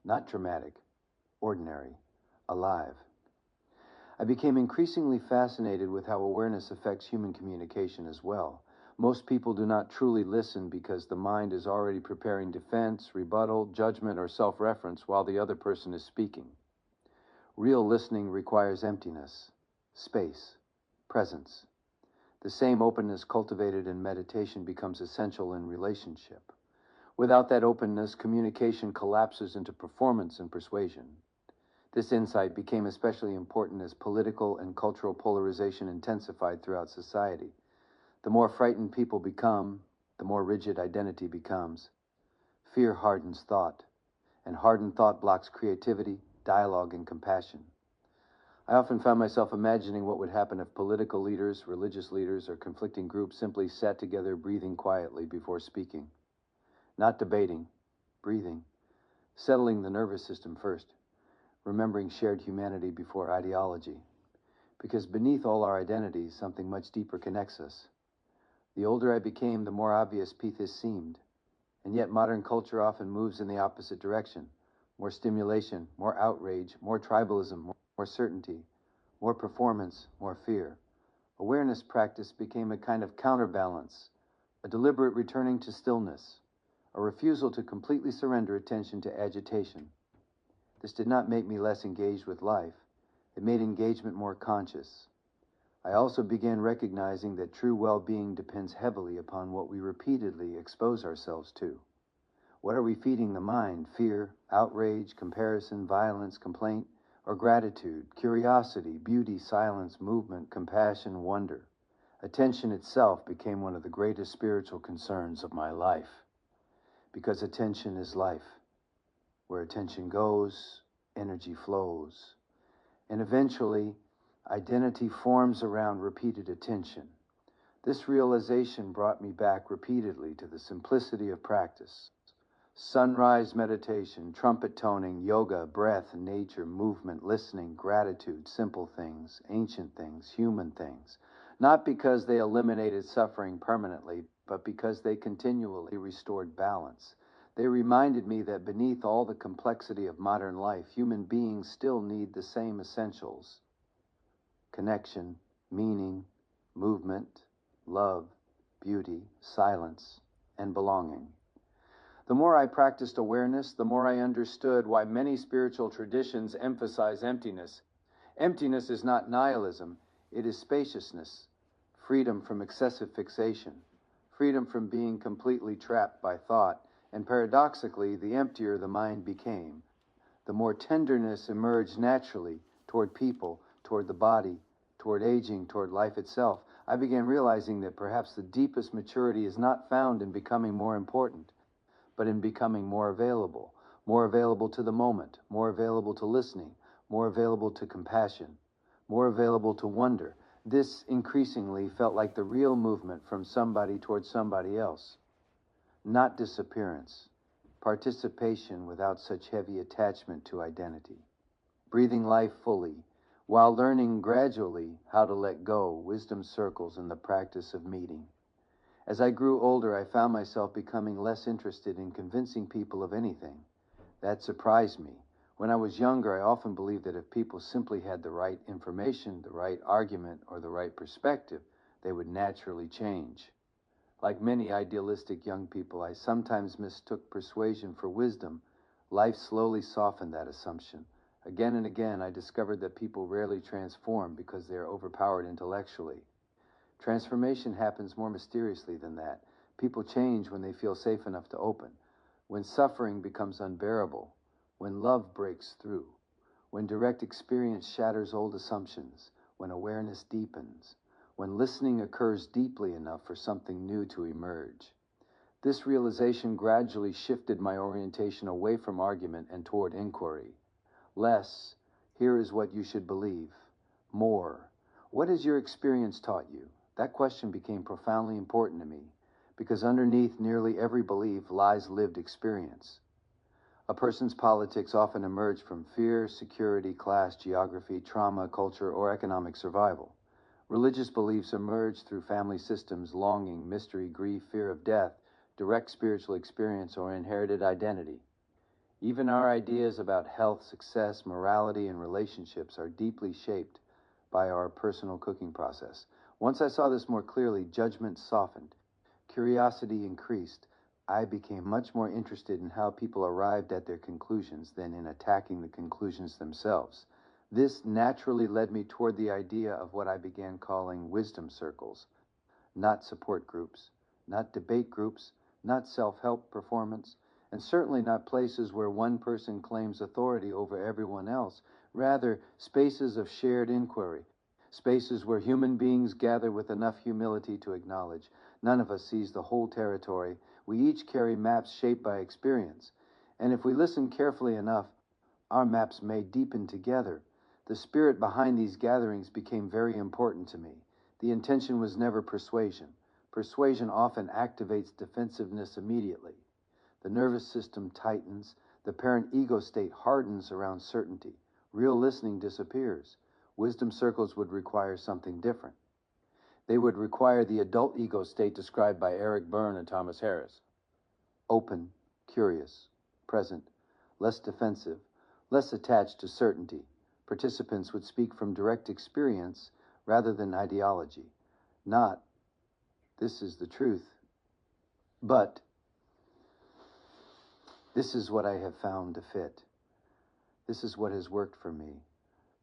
Not dramatic, ordinary, alive. I became increasingly fascinated with how awareness affects human communication as well. Most people do not truly listen because the mind is already preparing defense, rebuttal, judgment, or self-reference while the other person is speaking. Real listening requires emptiness, space, presence. The same openness cultivated in meditation becomes essential in relationship. Without that openness, communication collapses into performance and persuasion. This insight became especially important as political and cultural polarization intensified throughout society. The more frightened people become, the more rigid identity becomes. Fear hardens thought, and hardened thought blocks creativity, dialogue, and compassion. I often found myself imagining what would happen if political leaders, religious leaders, or conflicting groups simply sat together breathing quietly before speaking. Not debating, breathing, settling the nervous system first, remembering shared humanity before ideology. Because beneath all our identities, something much deeper connects us. The older I became, the more obvious this seemed. And yet modern culture often moves in the opposite direction. More stimulation, more outrage, more tribalism, more certainty, more performance, more fear. Awareness practice became a kind of counterbalance, a deliberate returning to stillness, a refusal to completely surrender attention to agitation. This did not make me less engaged with life. It made engagement more conscious. I also began recognizing that true well-being depends heavily upon what we repeatedly expose ourselves to. What are we feeding the mind? Fear, outrage, comparison, violence, complaint, or gratitude, curiosity, beauty, silence, movement, compassion, wonder? Attention itself became one of the greatest spiritual concerns of my life. Because attention is life. Where attention goes, energy flows. And eventually, identity forms around repeated attention. This realization brought me back repeatedly to the simplicity of practice. Sunrise meditation, trumpet toning, yoga, breath, nature, movement, listening, gratitude, simple things, ancient things, human things. Not because they eliminated suffering permanently, but because they continually restored balance. They reminded me that beneath all the complexity of modern life, human beings still need the same essentials: connection, meaning, movement, love, beauty, silence, and belonging. The more I practiced awareness, the more I understood why many spiritual traditions emphasize emptiness. Emptiness is not nihilism, it is spaciousness, freedom from excessive fixation, freedom from being completely trapped by thought, and paradoxically, the emptier the mind became, the more tenderness emerged naturally toward people, toward the body, toward aging, toward life itself. I began realizing that perhaps the deepest maturity is not found in becoming more important, but in becoming more available to the moment, more available to listening, more available to compassion, more available to wonder. This increasingly felt like the real movement from somebody towards somebody else. Not disappearance, participation without such heavy attachment to identity. Breathing life fully, while learning gradually how to let go, wisdom circles in the practice of meeting. As I grew older, I found myself becoming less interested in convincing people of anything. That surprised me. When I was younger, I often believed that if people simply had the right information, the right argument, or the right perspective, they would naturally change. Like many idealistic young people, I sometimes mistook persuasion for wisdom. Life slowly softened that assumption. Again and again, I discovered that people rarely transform because they are overpowered intellectually. Transformation happens more mysteriously than that. People change when they feel safe enough to open, when suffering becomes unbearable, when love breaks through, when direct experience shatters old assumptions, when awareness deepens, when listening occurs deeply enough for something new to emerge. This realization gradually shifted my orientation away from argument and toward inquiry. Less, here is what you should believe. More, what has your experience taught you? That question became profoundly important to me, because underneath nearly every belief lies lived experience. A person's politics often emerge from fear, security, class, geography, trauma, culture, or economic survival. Religious beliefs emerge through family systems, longing, mystery, grief, fear of death, direct spiritual experience, or inherited identity. Even our ideas about health, success, morality, and relationships are deeply shaped by our personal cooking process. Once I saw this more clearly, judgment softened, curiosity increased. I became much more interested in how people arrived at their conclusions than in attacking the conclusions themselves. This naturally led me toward the idea of what I began calling wisdom circles, not support groups, not debate groups, not self-help performance, and certainly not places where one person claims authority over everyone else. Rather, spaces of shared inquiry, spaces where human beings gather with enough humility to acknowledge none of us sees the whole territory. We each carry maps shaped by experience, and if we listen carefully enough, our maps may deepen together. The spirit behind these gatherings became very important to me. The intention was never persuasion. Persuasion often activates defensiveness immediately. The nervous system tightens. The parent ego state hardens around certainty. Real listening disappears. Wisdom circles would require something different. They would require the adult ego state described by Eric Berne and Thomas Harris. Open, curious, present, less defensive, less attached to certainty. Participants would speak from direct experience rather than ideology. Not, this is the truth, but this is what I have found to fit. This is what has worked for me.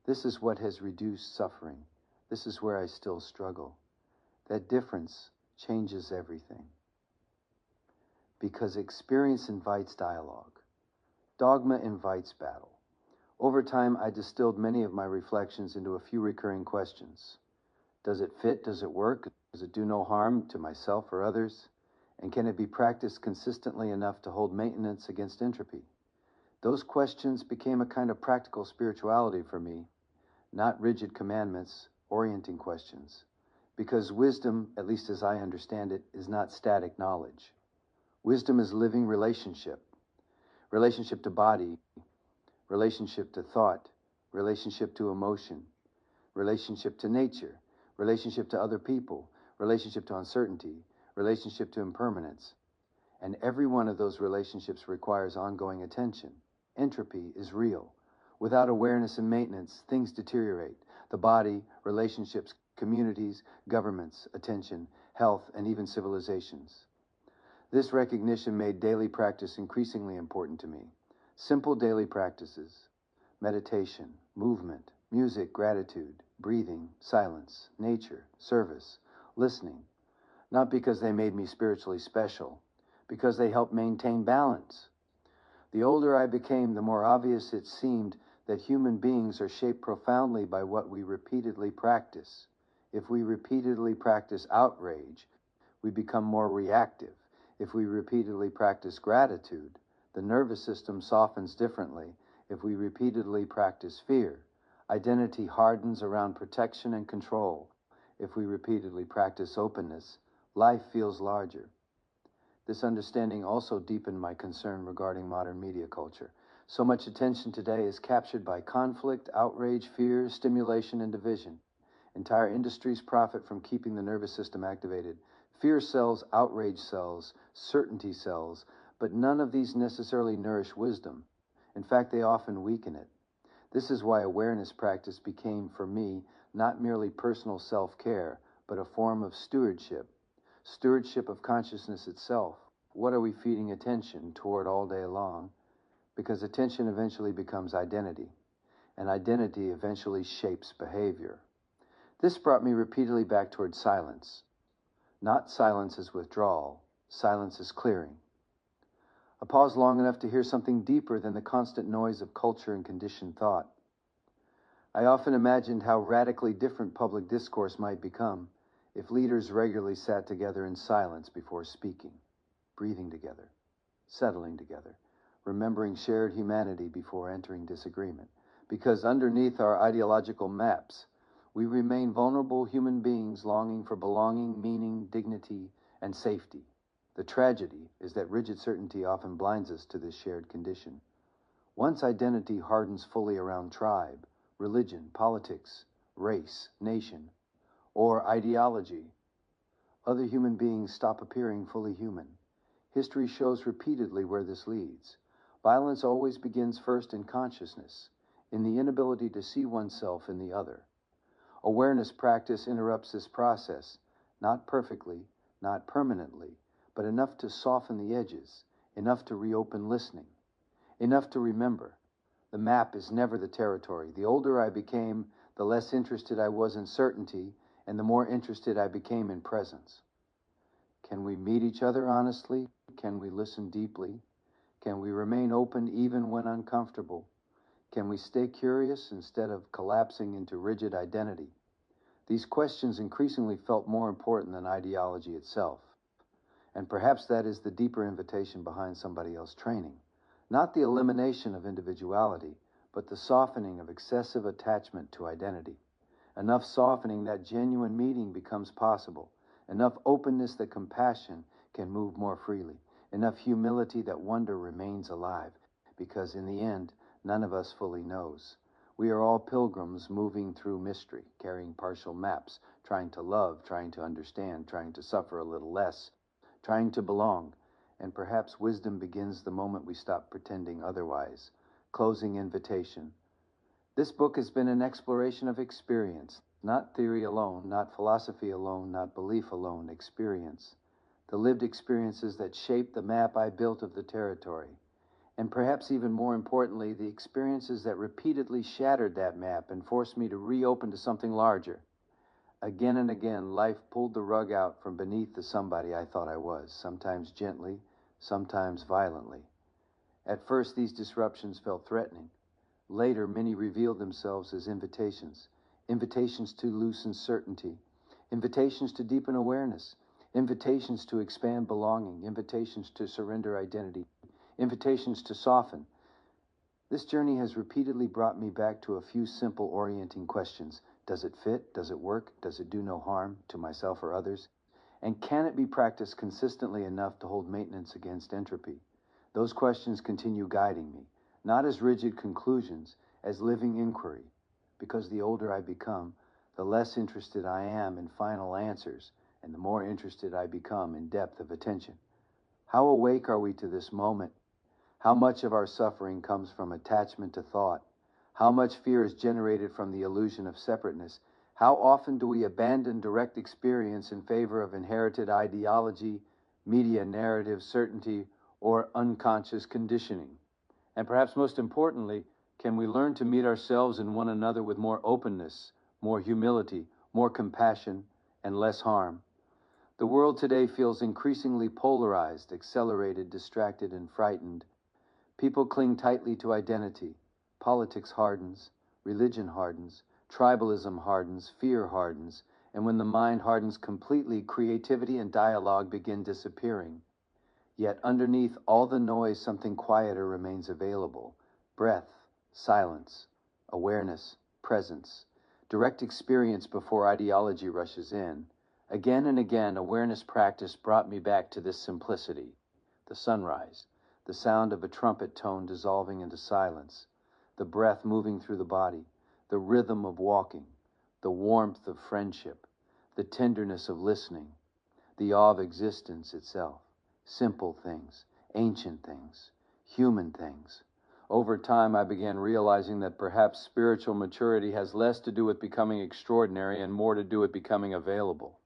This is what has reduced suffering. This is where I still struggle. That difference changes everything. Because experience invites dialogue. Dogma invites battle. Over time, I distilled many of my reflections into a few recurring questions. Does it fit? Does it work? Does it do no harm to myself or others? And can it be practiced consistently enough to hold maintenance against entropy? Those questions became a kind of practical spirituality for me, not rigid commandments, orienting questions. Because wisdom, at least as I understand it, is not static knowledge. Wisdom is living relationship. Relationship to body, relationship to thought, relationship to emotion, relationship to nature, relationship to other people, relationship to uncertainty, relationship to impermanence. And every one of those relationships requires ongoing attention. Entropy is real. Without awareness and maintenance, things deteriorate. The body, relationships, communities, governments, attention, health, and even civilizations. This recognition made daily practice increasingly important to me. Simple daily practices, meditation, movement, music, gratitude, breathing, silence, nature, service, listening, not because they made me spiritually special, because they helped maintain balance. The older I became, the more obvious it seemed that human beings are shaped profoundly by what we repeatedly practice. If we repeatedly practice outrage, we become more reactive. If we repeatedly practice gratitude, the nervous system softens differently. If we repeatedly practice fear, identity hardens around protection and control. If we repeatedly practice openness, life feels larger. This understanding also deepened my concern regarding modern media culture. So much attention today is captured by conflict, outrage, fear, stimulation, and division. Entire industries profit from keeping the nervous system activated. Fear sells, outrage sells, certainty sells, but none of these necessarily nourish wisdom. In fact, they often weaken it. This is why awareness practice became, for me, not merely personal self-care, but a form of stewardship. Stewardship of consciousness itself. What are we feeding attention toward all day long? Because attention eventually becomes identity, and identity eventually shapes behavior. This brought me repeatedly back toward silence. Not silence as withdrawal, silence as clearing. A pause long enough to hear something deeper than the constant noise of culture and conditioned thought. I often imagined how radically different public discourse might become if leaders regularly sat together in silence before speaking, breathing together, settling together, remembering shared humanity before entering disagreement. Because underneath our ideological maps, we remain vulnerable human beings longing for belonging, meaning, dignity, and safety. The tragedy is that rigid certainty often blinds us to this shared condition. Once identity hardens fully around tribe, religion, politics, race, nation, or ideology, other human beings stop appearing fully human. History shows repeatedly where this leads. Violence always begins first in consciousness, in the inability to see oneself in the other. Awareness practice interrupts this process, not perfectly, not permanently, but enough to soften the edges, enough to reopen listening, enough to remember. The map is never the territory. The older I became, the less interested I was in certainty, and the more interested I became in presence. Can we meet each other honestly? Can we listen deeply? Can we remain open even when uncomfortable? Can we stay curious instead of collapsing into rigid identity? These questions increasingly felt more important than ideology itself. And perhaps that is the deeper invitation behind Somebody Else training. Not the elimination of individuality, but the softening of excessive attachment to identity. Enough softening that genuine meeting becomes possible. Enough openness that compassion can move more freely. Enough humility that wonder remains alive. Because in the end, none of us fully knows. We are all pilgrims moving through mystery, carrying partial maps, trying to love, trying to understand, trying to suffer a little less, trying to belong. And perhaps wisdom begins the moment we stop pretending otherwise. Closing invitation. This book has been an exploration of experience, not theory alone, not philosophy alone, not belief alone, experience. The lived experiences that shape the map I built of the territory. And perhaps even more importantly, the experiences that repeatedly shattered that map and forced me to reopen to something larger. Again and again, life pulled the rug out from beneath the somebody I thought I was, sometimes gently, sometimes violently. At first, these disruptions felt threatening. Later, many revealed themselves as invitations. Invitations to loosen certainty. Invitations to deepen awareness. Invitations to expand belonging. Invitations to surrender identity. Invitations to soften. This journey has repeatedly brought me back to a few simple orienting questions. Does it fit? Does it work? Does it do no harm to myself or others? And can it be practiced consistently enough to hold maintenance against entropy? Those questions continue guiding me, not as rigid conclusions, as living inquiry. Because the older I become, the less interested I am in final answers, and the more interested I become in depth of attention. How awake are we to this moment? How much of our suffering comes from attachment to thought? How much fear is generated from the illusion of separateness? How often do we abandon direct experience in favor of inherited ideology, media narrative, certainty, or unconscious conditioning? And perhaps most importantly, can we learn to meet ourselves and one another with more openness, more humility, more compassion, and less harm? The world today feels increasingly polarized, accelerated, distracted, and frightened. People cling tightly to identity. Politics hardens, religion hardens, tribalism hardens, fear hardens, and when the mind hardens completely, creativity and dialogue begin disappearing. Yet underneath all the noise, something quieter remains available. Breath, silence, awareness, presence, direct experience before ideology rushes in. Again and again, awareness practice brought me back to this simplicity. The sunrise, the sound of a trumpet tone dissolving into silence, the breath moving through the body, the rhythm of walking, the warmth of friendship, the tenderness of listening, the awe of existence itself. Simple things, ancient things, human things. Over time, I began realizing that perhaps spiritual maturity has less to do with becoming extraordinary and more to do with becoming available.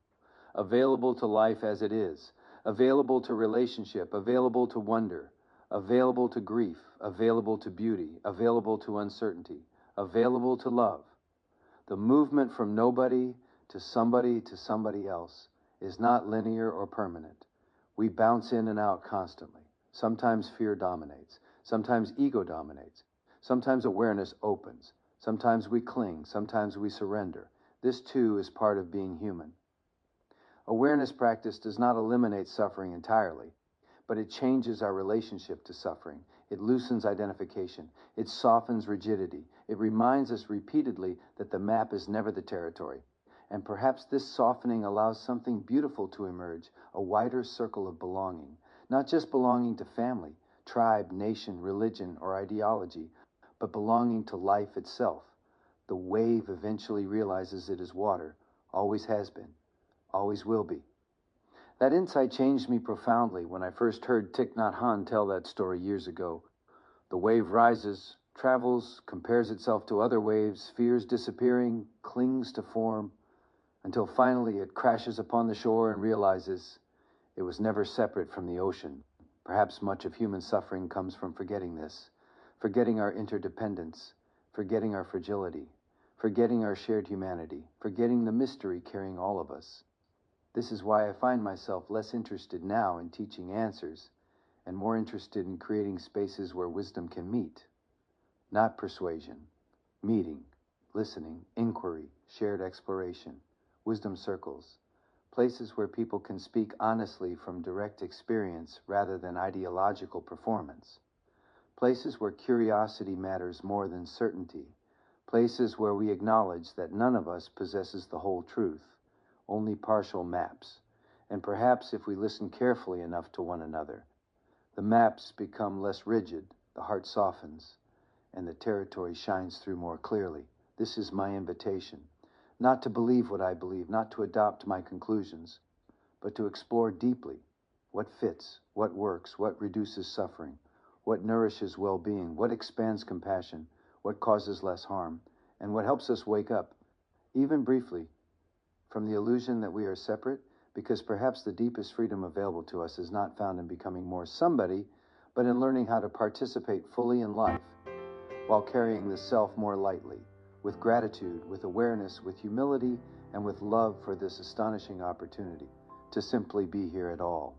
Available to life as it is, available to relationship, available to wonder, available to grief, available to beauty, available to uncertainty, available to love. The movement from nobody to somebody else is not linear or permanent. We bounce in and out constantly. Sometimes fear dominates. Sometimes ego dominates. Sometimes awareness opens. Sometimes we cling. Sometimes we surrender. This too is part of being human. Awareness practice does not eliminate suffering entirely, but it changes our relationship to suffering. It loosens identification. It softens rigidity. It reminds us repeatedly that the map is never the territory. And perhaps this softening allows something beautiful to emerge, a wider circle of belonging. Not just belonging to family, tribe, nation, religion, or ideology, but belonging to life itself. The wave eventually realizes it is water, always has been, always will be. That insight changed me profoundly when I first heard Thich Nhat Hanh tell that story years ago. The wave rises, travels, compares itself to other waves, fears disappearing, clings to form, until finally it crashes upon the shore and realizes it was never separate from the ocean. Perhaps much of human suffering comes from forgetting this, forgetting our interdependence, forgetting our fragility, forgetting our shared humanity, forgetting the mystery carrying all of us. This is why I find myself less interested now in teaching answers and more interested in creating spaces where wisdom can meet. Not persuasion, meeting, listening, inquiry, shared exploration, wisdom circles, places where people can speak honestly from direct experience rather than ideological performance, places where curiosity matters more than certainty, places where we acknowledge that none of us possesses the whole truth, only partial maps, and perhaps if we listen carefully enough to one another, the maps become less rigid, the heart softens, and the territory shines through more clearly. This is my invitation, not to believe what I believe, not to adopt my conclusions, but to explore deeply what fits, what works, what reduces suffering, what nourishes well-being, what expands compassion, what causes less harm, and what helps us wake up, even briefly, from the illusion that we are separate, because perhaps the deepest freedom available to us is not found in becoming more somebody, but in learning how to participate fully in life while carrying the self more lightly, with gratitude, with awareness, with humility, and with love for this astonishing opportunity to simply be here at all.